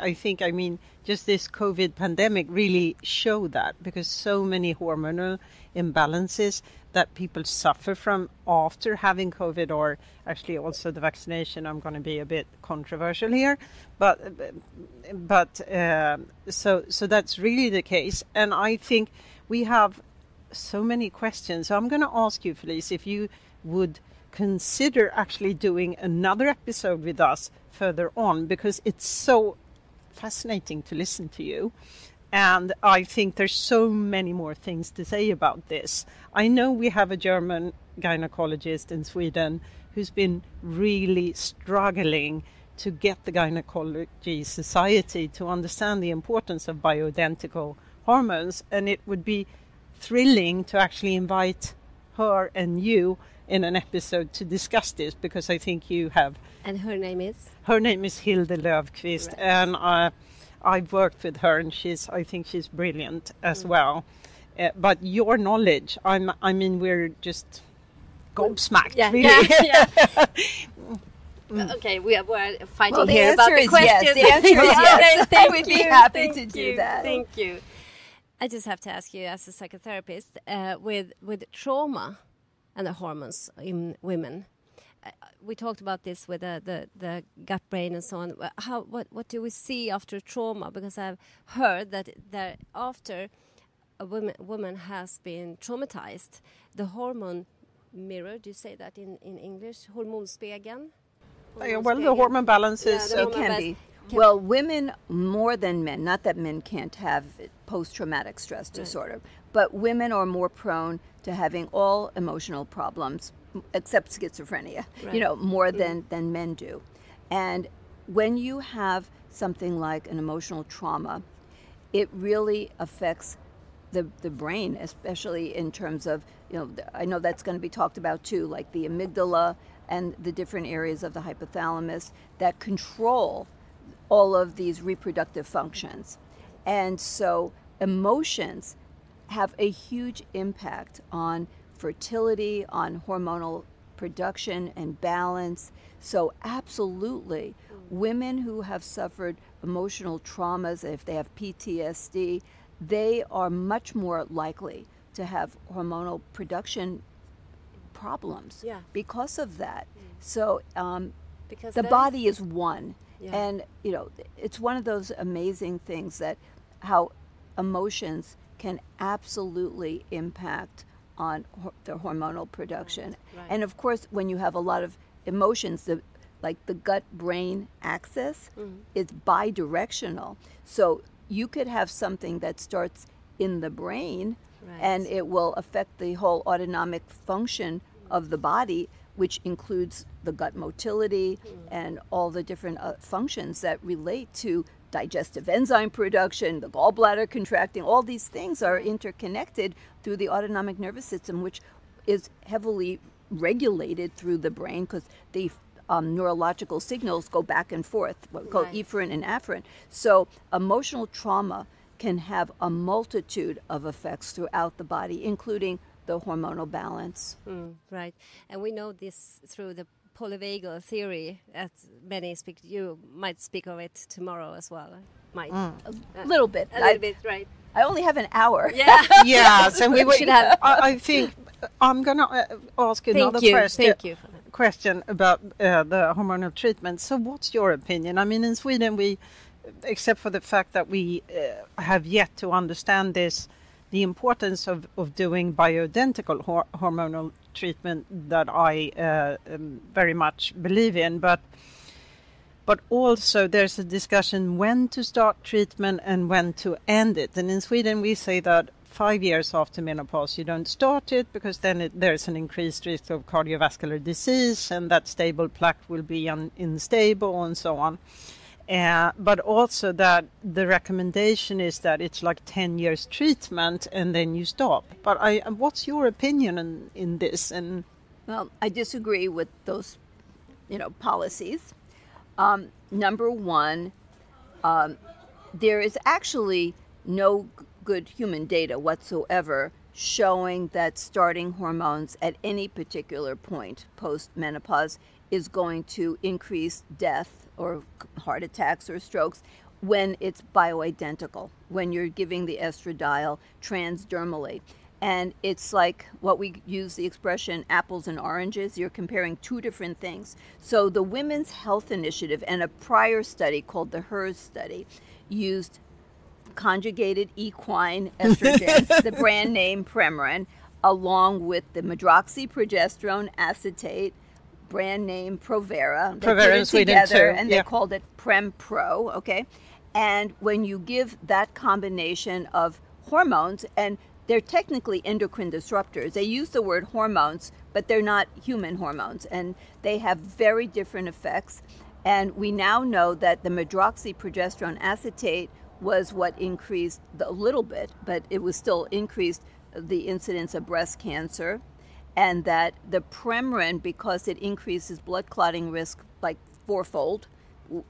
just this COVID pandemic really showed that, because so many hormonal imbalances that people suffer from after having COVID, or actually also the vaccination. I'm going to be a bit controversial here, but so that's really the case. And I think we have so many questions. So I'm going to ask you, Felice, if you would consider actually doing another episode with us further on, because it's so fascinating to listen to you. And I think there's so many more things to say about this. I know we have a German gynecologist in Sweden who's been really struggling to get the Gynecology Society to understand the importance of bioidentical hormones. And it would be thrilling to actually invite her and you in an episode to discuss this, because I think you have. And her name is? Her name is Hilde Löfqvist, Right. and I've worked with her, and I think she's brilliant as well. But your knowledge, I mean, we're just gobsmacked. Yeah, really. yeah. Okay, we are fighting Well, the here about answer the is question. yes. The answer is yes. Okay, I would be happy to thank do you, that. Thank you. I just have to ask you, as a psychotherapist, with trauma and the hormones in women. We talked about this with the gut brain and so on. What do we see after trauma? Because I've heard that after a woman has been traumatized, the hormone mirror. Do you say that in English? Hormonspegeln. Well, the hormone balances. Yeah, the It can balance. be. Well, women more than men, not that men can't have post-traumatic stress disorder, but women are more prone to having all emotional problems, except schizophrenia, Right. more than men do. And when you have something like an emotional trauma, it really affects the brain, especially in terms of, I know that's going to be talked about too, like the amygdala and the different areas of the hypothalamus that control all of these reproductive functions. And so emotions have a huge impact on fertility, on hormonal production and balance. So absolutely, women who have suffered emotional traumas, if they have PTSD, they are much more likely to have hormonal production problems because of that. So Because the then- body is one. Yeah. And, it's one of those amazing things that how emotions can absolutely impact on the hormonal production. Right. And of course, when you have a lot of emotions, like the gut-brain axis is bidirectional. So you could have something that starts in the brain Right. and it will affect the whole autonomic function of the body, which includes the gut motility and all the different functions that relate to digestive enzyme production, the gallbladder contracting. All these things are interconnected through the autonomic nervous system, which is heavily regulated through the brain because the neurological signals go back and forth, what we call Right. efferent and afferent. So emotional trauma can have a multitude of effects throughout the body, including the hormonal balance. Right, and we know this through the polyvagal theory. As many speak, you might speak of it tomorrow as well. Might A little bit. a little bit, right? I only have an hour. Yeah. Yes, and we should have. I think I'm going to ask another Thank you. For that. question about the hormonal treatment. So what's your opinion? I mean, in Sweden, we, except for the fact that we have yet to understand the importance of doing bioidentical hormonal treatment that I very much believe in, but also there's a discussion when to start treatment and when to end it. And in Sweden, we say that 5 years after menopause, you don't start it because then there's an increased risk of cardiovascular disease and that stable plaque will be unstable and so on. But also that the recommendation is that it's like 10 years treatment and then you stop. But what's your opinion in this? And Well, I disagree with those, policies. Number one, there is actually no good human data whatsoever showing that starting hormones at any particular point post-menopause is going to increase death or heart attacks or strokes when it's bioidentical, when you're giving the estradiol transdermally. And it's like what we use the expression apples and oranges. You're comparing two different things. So the Women's Health Initiative and a prior study called the HERS study used conjugated equine estrogens, the brand name Premarin, along with the medroxyprogesterone acetate, brand name Provera. They put Provera in it Sweden together too, and yeah. they called it PremPro, okay? And when you give that combination of hormones, and they're technically endocrine disruptors. They use the word hormones, but they're not human hormones, and they have very different effects. And we now know that the medroxyprogesterone acetate was what increased a little bit, but it was still increased the incidence of breast cancer, and that the Premarin, because it increases blood clotting risk like fourfold,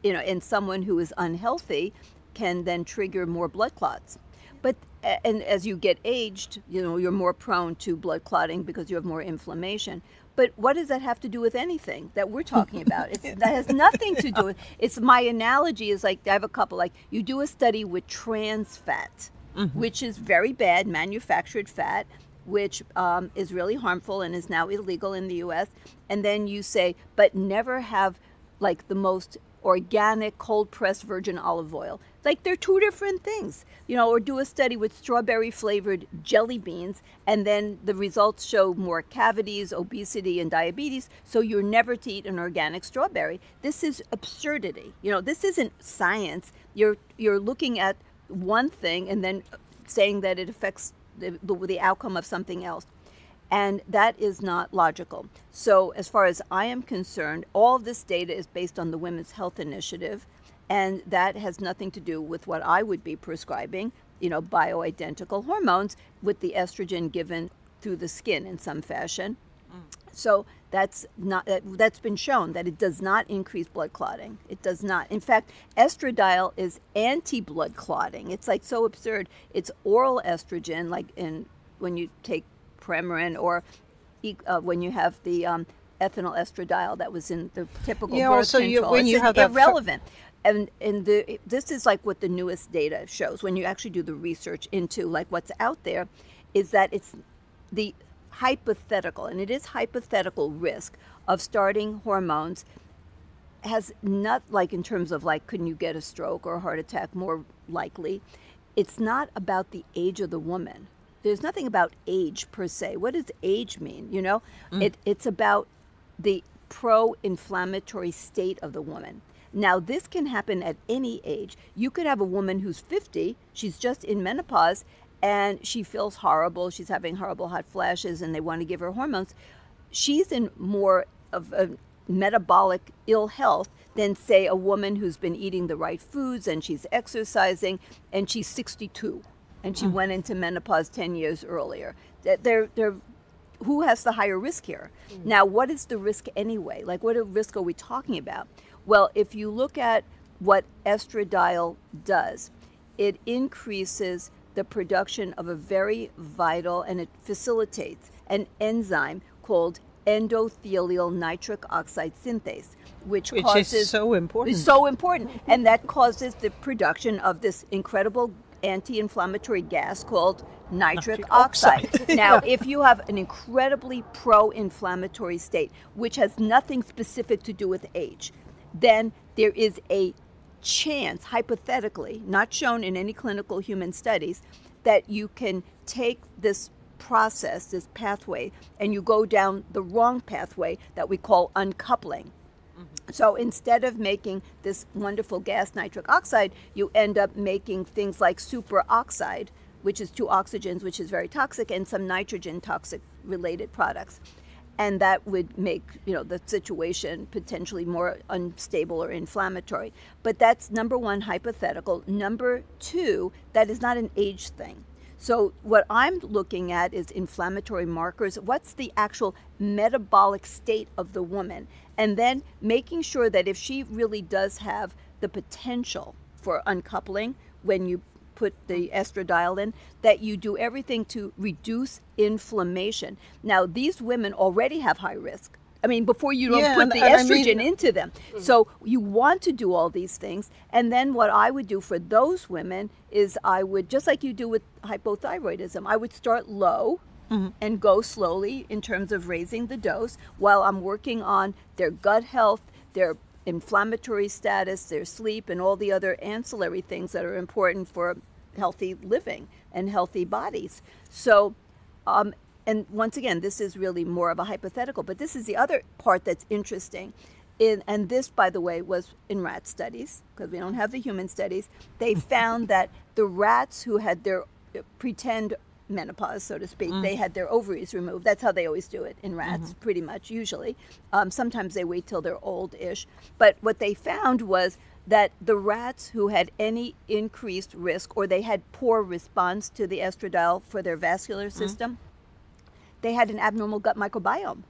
in someone who is unhealthy, can then trigger more blood clots. But and as you get aged, you're more prone to blood clotting because you have more inflammation. But what does that have to do with anything that we're talking about? That has nothing to do with. It's my analogy is like I have a couple. Like you do a study with trans fat, which is very bad, manufactured fat, which is really harmful and is now illegal in the U.S. And then you say, but never have like the most organic cold pressed virgin olive oil. Like they're two different things, or do a study with strawberry flavored jelly beans, and then the results show more cavities, obesity, and diabetes. So you're never to eat an organic strawberry. This is absurdity. This isn't science. You're looking at one thing and then saying that it affects the outcome of something else. And that is not logical. So as far as I am concerned, all of this data is based on the Women's Health Initiative, and that has nothing to do with what I would be prescribing, bioidentical hormones with the estrogen given through the skin in some fashion. So that's been shown that it does not increase blood clotting. It does not. In fact, estradiol is anti-blood clotting. It's like so absurd. It's oral estrogen, like when you take Premarin, or when you have the ethinyl estradiol that was in the typical birth control. It's irrelevant. And this is like what the newest data shows when you actually do the research into like what's out there, is that it's the hypothetical, and it is hypothetical risk of starting hormones has not, like in terms of like couldn't you get a stroke or a heart attack more likely. It's not about the age of the woman. There's nothing about age per se. What does age mean? It's about the pro-inflammatory state of the woman. Now, this can happen at any age. You could have a woman who's 50, she's just in menopause, and she feels horrible. She's having horrible hot flashes, and they want to give her hormones. She's in more of a metabolic ill health than, say, a woman who's been eating the right foods and she's exercising, and she's 62. And she went into menopause 10 years earlier. Who has the higher risk here? Now, what is the risk anyway? Like, what risk are we talking about? Well, if you look at what estradiol does, it increases the production of a very vital, and it facilitates an enzyme called endothelial nitric oxide synthase, which causes, is so important. It's so important, and that causes the production of this incredible anti-inflammatory gas called nitric oxide. Now, if you have an incredibly pro-inflammatory state, which has nothing specific to do with age, then there is a chance, hypothetically, not shown in any clinical human studies, that you can take this process, this pathway, and you go down the wrong pathway that we call uncoupling. So instead of making this wonderful gas, nitric oxide, you end up making things like superoxide, which is 2 oxygens, which is very toxic, and some nitrogen toxic related products. And that would make, the situation potentially more unstable or inflammatory. But that's number one, hypothetical. Number two, that is not an age thing. So what I'm looking at is inflammatory markers. What's the actual metabolic state of the woman? And then making sure that if she really does have the potential for uncoupling when you put the estradiol in, that you do everything to reduce inflammation. Now, these women already have high risk. I mean, before you don't put the estrogen into them. So you want to do all these things. And then what I would do for those women is I would, just like you do with hypothyroidism, I would start low and go slowly in terms of raising the dose while I'm working on their gut health, their inflammatory status, their sleep, and all the other ancillary things that are important for healthy living and healthy bodies. So, and once again, this is really more of a hypothetical, but this is the other part that's interesting. And this, by the way, was in rat studies, because we don't have the human studies. They found that the rats who had their pretend menopause, so to speak, they had their ovaries removed. That's how they always do it in rats, pretty much, usually. Sometimes they wait till they're old-ish. But what they found was that the rats who had any increased risk or they had poor response to the estradiol for their vascular system, they had an abnormal gut microbiome.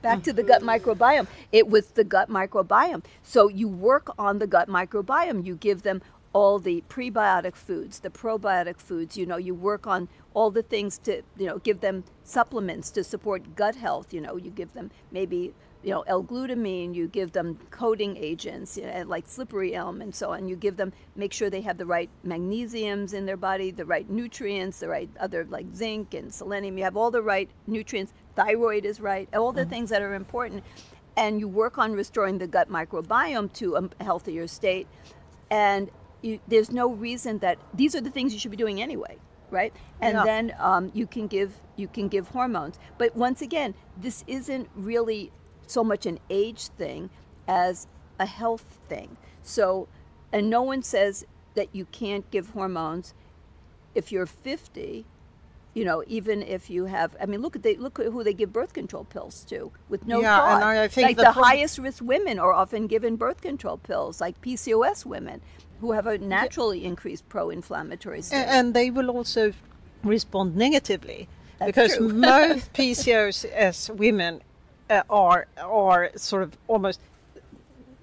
Back to the gut microbiome. It was the gut microbiome. So you work on the gut microbiome. You give them all the prebiotic foods, the probiotic foods, you work on all the things to, give them supplements to support gut health. You give them maybe, L-glutamine, you give them coating agents, like slippery elm and so on. You give them, make sure they have the right magnesiums in their body, the right nutrients, the right other like zinc and selenium. You have all the right nutrients. Thyroid is right, all the things that are important. And you work on restoring the gut microbiome to a healthier state. And there's no reason that these are the things you should be doing anyway, right? And then you can give hormones. But once again, this isn't really so much an age thing as a health thing. So, and no one says that you can't give hormones if you're 50. Even if you have, look at who they give birth control pills to with no thought. And I think like the highest risk women are often given birth control pills, like PCOS women who have a naturally increased pro-inflammatory state. And they will also respond negatively. That's because true. most PCOS women are sort of almost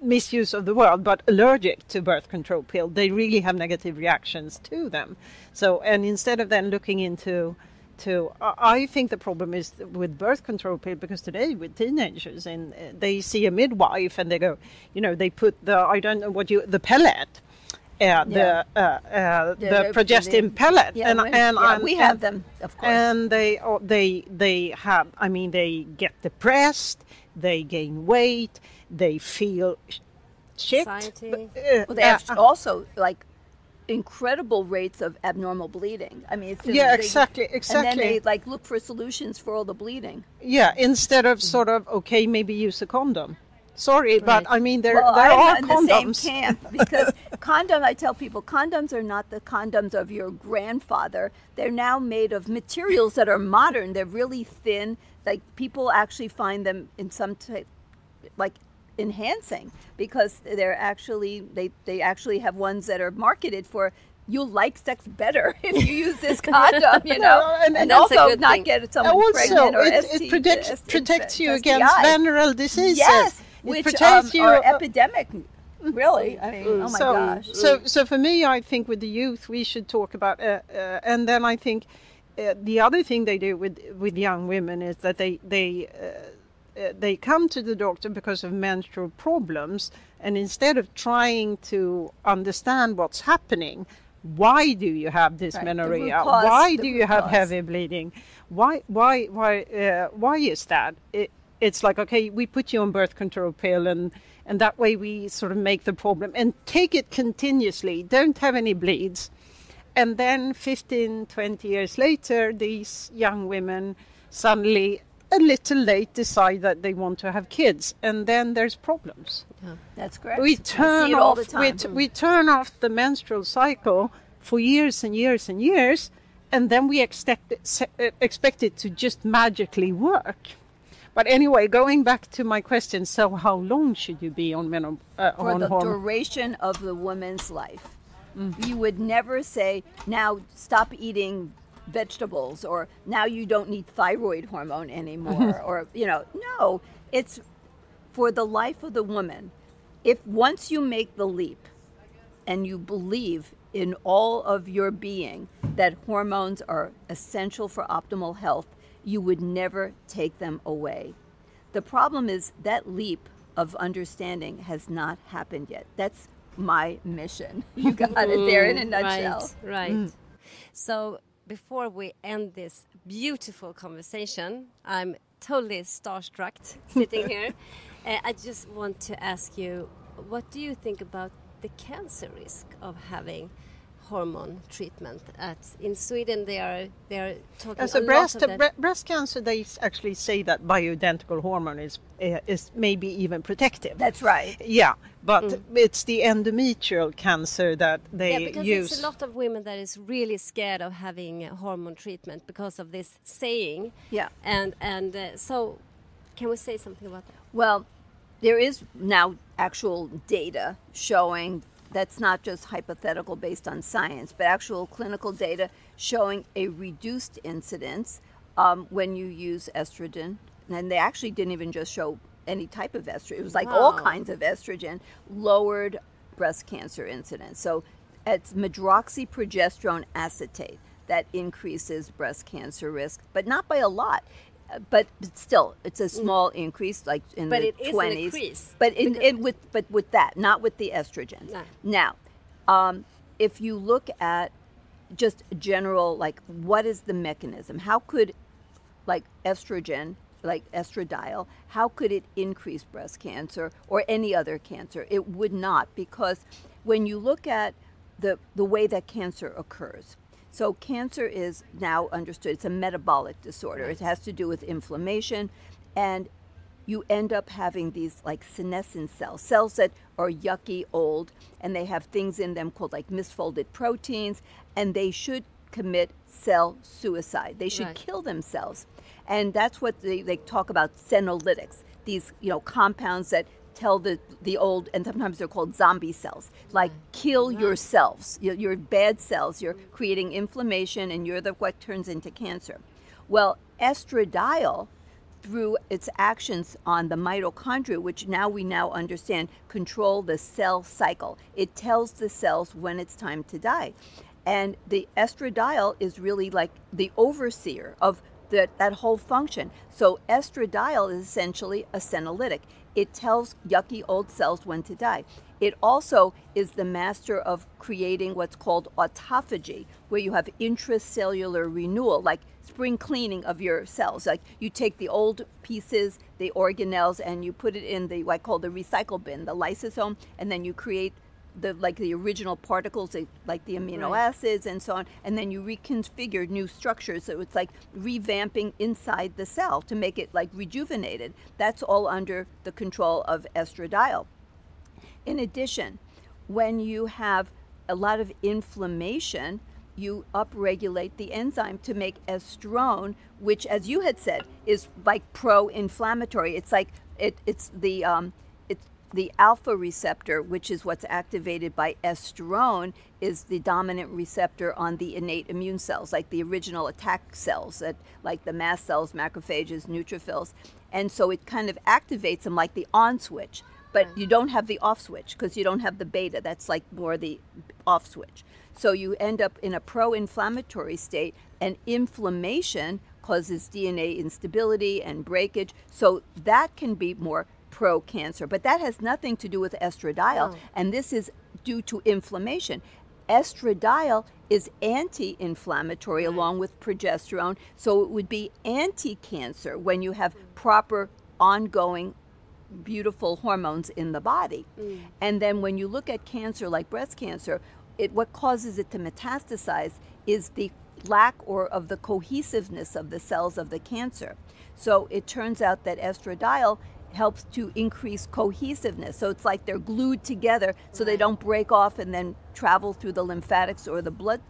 misuse of the word, but allergic to birth control pill. They really have negative reactions to them. So, and instead of then looking into, I think the problem is with birth control pill, because today with teenagers, and they see a midwife and they go, they put the pellet. The progestin pellet, and we have them, of course. And they have. They get depressed, they gain weight, they feel shit. Well, they have also like incredible rates of abnormal bleeding. It's exactly. And then they like look for solutions for all the bleeding. Yeah, instead of sort of maybe use a condom. Sorry, right. But there are in condoms. The same camp because I tell people, condoms are not the condoms of your grandfather. They're now made of materials that are modern. They're really thin. Like people actually find them in some type, like enhancing, because they're actually they actually have ones that are marketed for. You'll like sex better if you use this condom, and also not get someone pregnant or it protects you against STI. venereal diseases. Yes, which are epidemic. Really, oh my gosh. So for me, I think with the youth, we should talk about, and then I think the other thing they do with young women is that they come to the doctor because of menstrual problems, and instead of trying to understand what's happening, why do you have this menorrhea? Why do you have heavy bleeding? Why is that? It's like, okay, we put you on birth control pill, and that way we sort of make the problem, and take it continuously, don't have any bleeds. And then 15, 20 years later, these young women suddenly, a little late, decide that they want to have kids, and then there's problems. Yeah, that's correct. We turn off the menstrual cycle for years and years and years, and then we expect it to just magically work. But anyway, going back to my question, so how long should you be on for the duration of the woman's life? You would never say, now stop eating vegetables, or now you don't need thyroid hormone anymore, or, no, it's for the life of the woman. If once you make the leap and you believe in all of your being that hormones are essential for optimal health, you would never take them away. The problem is that leap of understanding has not happened yet. That's my mission. You got it there in a nutshell. Right. So before we end this beautiful conversation, I'm totally starstruck sitting here. I just want to ask you, what do you think about the cancer risk of having hormone treatment? In Sweden, they are talking as a lot of that. Breast cancer, they actually say that bioidentical hormone is maybe even protective. That's right. Yeah, but it's the endometrial cancer that they because use. it's a lot of women that is really scared of having hormone treatment because of this saying. Yeah. And so, can we say something about that? Well, there is now actual data showing that's not just hypothetical based on science, but actual clinical data showing a reduced incidence when you use estrogen. And they actually didn't even just show any type of estrogen. It was like all kinds of estrogen, lowered breast cancer incidence. So it's medroxyprogesterone acetate that increases breast cancer risk, but not by a lot. But still, it's a small increase, like in but the it 20s. Is an increase. But with that, not with the estrogens. No. Now, if you look at just general, like, what is the mechanism? How could, like, estrogen, like estradiol, how could it increase breast cancer or any other cancer? It would not, because when you look at the way that cancer occurs, so cancer is now understood, it's a metabolic disorder. It has to do with inflammation, and you end up having these like senescent cells that are yucky old, and they have things in them called like misfolded proteins, and they should commit cell suicide. They should kill themselves. And that's what they talk about, senolytics, these compounds that tell the old, and sometimes they're called zombie cells, like kill yourselves, your bad cells. You're creating inflammation, and you're what turns into cancer. Well, estradiol, through its actions on the mitochondria, which we now understand control the cell cycle. It tells the cells when it's time to die. And the estradiol is really like the overseer of that whole function. So estradiol is essentially a senolytic. It tells yucky old cells when to die. It also is the master of creating what's called autophagy, where you have intracellular renewal, like spring cleaning of your cells. Like you take the old pieces, the organelles, and you put it in the what I call the recycle bin, the lysosome, and then you create the original particles, like the amino acids and so on, and then you reconfigure new structures. So it's like revamping inside the cell to make it like rejuvenated. That's all under the control of estradiol. In addition, when you have a lot of inflammation, you upregulate the enzyme to make estrone, which, as you had said, is like pro-inflammatory. It's like it's the alpha receptor, which is what's activated by estrone, is the dominant receptor on the innate immune cells, like the original attack cells, like the mast cells, macrophages, neutrophils. And so it kind of activates them like the on switch, but you don't have the off switch because you don't have the beta. That's like more the off switch. So you end up in a pro-inflammatory state, and inflammation causes DNA instability and breakage. So that can be more pro-cancer, but that has nothing to do with estradiol, and this is due to inflammation. Estradiol is anti-inflammatory along with progesterone, so it would be anti-cancer when you have proper ongoing beautiful hormones in the body. And then when you look at cancer like breast cancer, what causes it to metastasize is the lack of the cohesiveness of the cells of the cancer. So it turns out that estradiol helps to increase cohesiveness. So it's like they're glued together so they don't break off and then travel through the lymphatics or the blood,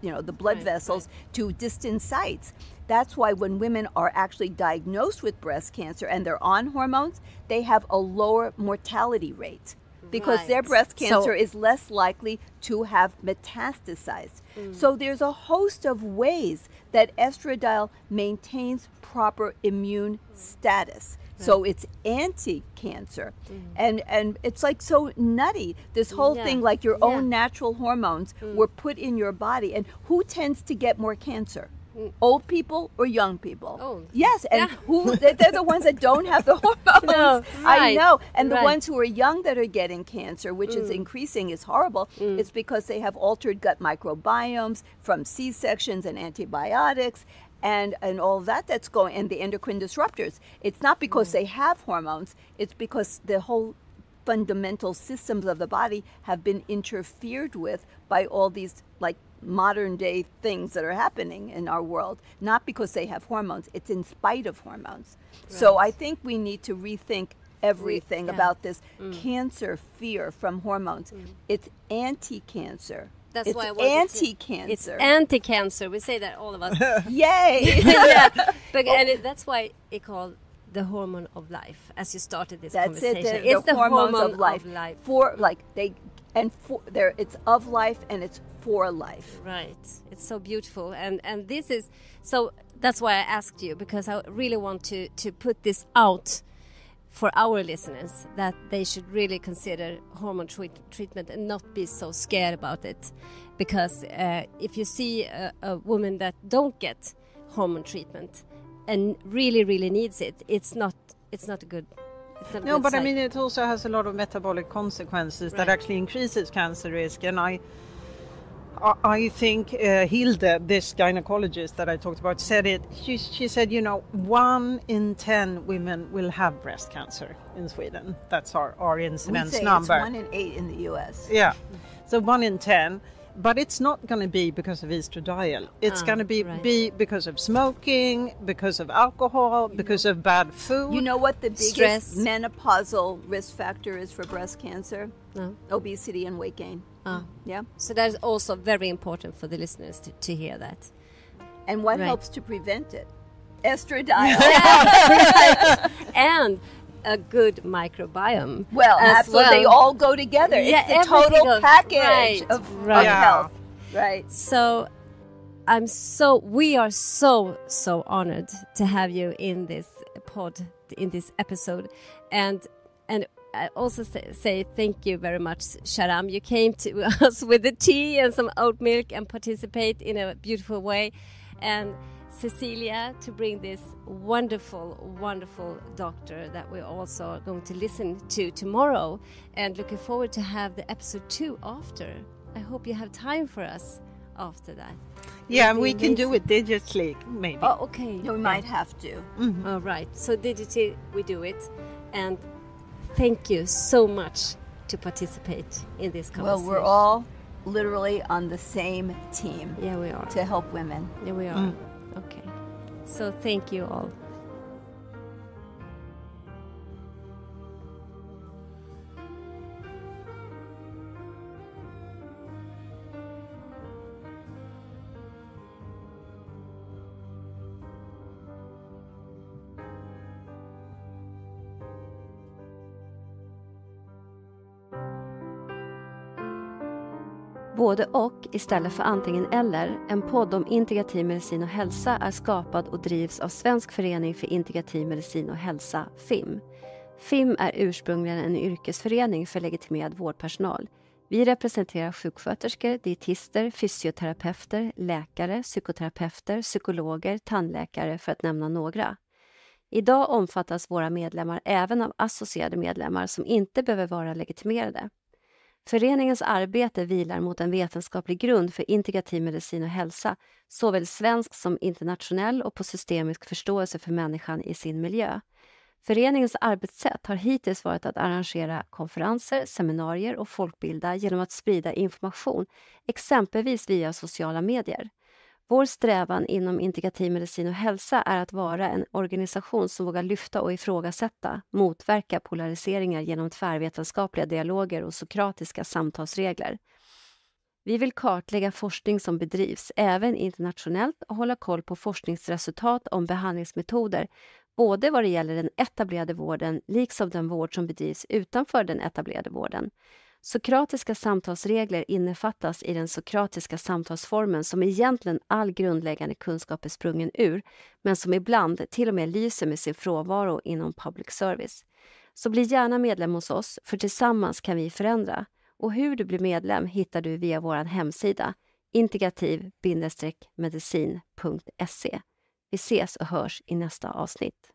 the blood vessels to distant sites. That's why when women are actually diagnosed with breast cancer and they're on hormones, they have a lower mortality rate because their breast cancer is less likely to have metastasized. So there's a host of ways that estradiol maintains proper immune status. So it's anti-cancer. And it's like so nutty. This whole thing, like your own natural hormones were put in your body. And who tends to get more cancer? Old people or young people? Old. Yes, and they're the ones that don't have the hormones. I know. And the ones who are young that are getting cancer, which is increasing, is horrible. It's because they have altered gut microbiomes from C-sections and antibiotics and all that's going, and the endocrine disruptors. It's not because they have hormones, it's because the whole fundamental systems of the body have been interfered with by all these like modern day things that are happening in our world, not because they have hormones, it's in spite of hormones. So I think we need to rethink everything about this cancer fear from hormones. It's anti-cancer. That's it's why I wanted anti-cancer. It's anti-cancer. We say that, all of us. Yay! And that's why it's called the hormone of life, as you started this conversation. It's the hormones of life. For And it's of life and it's for life. Right. It's so beautiful. And this is, so that's why I asked you, because I really want to put this out for our listeners, that they should really consider hormone treatment and not be so scared about it. Because if you see a woman that don't get hormone treatment and really, really needs it, it's not a good. No, but I mean, it also has a lot of metabolic consequences that actually increases cancer risk. And I think Hilde, this gynecologist that I talked about, said it. She said, 1 in 10 women will have breast cancer in Sweden. That's our incidence we say number. It's 1 in 8 in the U.S. Yeah, so 1 in 10. But it's not going to be because of estradiol. It's going to be because of smoking, because of alcohol, because of bad food. You know what the biggest stress, menopausal risk factor is for breast cancer? No. Obesity and weight gain. Yeah. So that is also very important for the listeners to hear that. And what helps to prevent it? Estradiol. And a good microbiome. Well, absolutely. They all go together. Yeah, it's the total package of health. Right. So we are so honored to have you in this in this episode. And I also say thank you very much, Sharam. You came to us with the tea and some oat milk and participate in a beautiful way. And Cecilia, to bring this wonderful doctor that we're also going to listen to tomorrow, and looking forward to have the episode 2 after. I hope you have time for us after that. Yeah, we can do it digitally, maybe. Oh, okay. We might have to. Mm-hmm. All right. So digitally we do it. And thank you so much to participate in this conversation. Well, we're all literally on the same team. Yeah, we are. To help women. Yeah, we are. Okay. So thank you all. Både och istället för antingen eller, en podd om integrativ medicin och hälsa är skapad och drivs av Svensk förening för integrativ medicin och hälsa, FIM. FIM är ursprungligen en yrkesförening för legitimerad vårdpersonal. Vi representerar sjuksköterskor, dietister, fysioterapeuter, läkare, psykoterapeuter, psykologer, tandläkare för att nämna några. Idag omfattas våra medlemmar även av associerade medlemmar som inte behöver vara legitimerade. Föreningens arbete vilar mot en vetenskaplig grund för integrativ medicin och hälsa, såväl svensk som internationell, och på systemisk förståelse för människan i sin miljö. Föreningens arbetssätt har hittills varit att arrangera konferenser, seminarier och folkbilda genom att sprida information, exempelvis via sociala medier. Vår strävan inom integrativ medicin och hälsa är att vara en organisation som vågar lyfta och ifrågasätta, motverka polariseringar genom tvärvetenskapliga dialoger och sokratiska samtalsregler. Vi vill kartlägga forskning som bedrivs även internationellt och hålla koll på forskningsresultat om behandlingsmetoder, både vad det gäller den etablerade vården liksom den vård som bedrivs utanför den etablerade vården. Sokratiska samtalsregler innefattas i den sokratiska samtalsformen som egentligen all grundläggande kunskap är sprungen ur, men som ibland till och med lyser med sin frånvaro inom public service. Så bli gärna medlem hos oss, för tillsammans kan vi förändra. Och hur du blir medlem hittar du via vår hemsida integrativ-medicin.se. Vi ses och hörs i nästa avsnitt.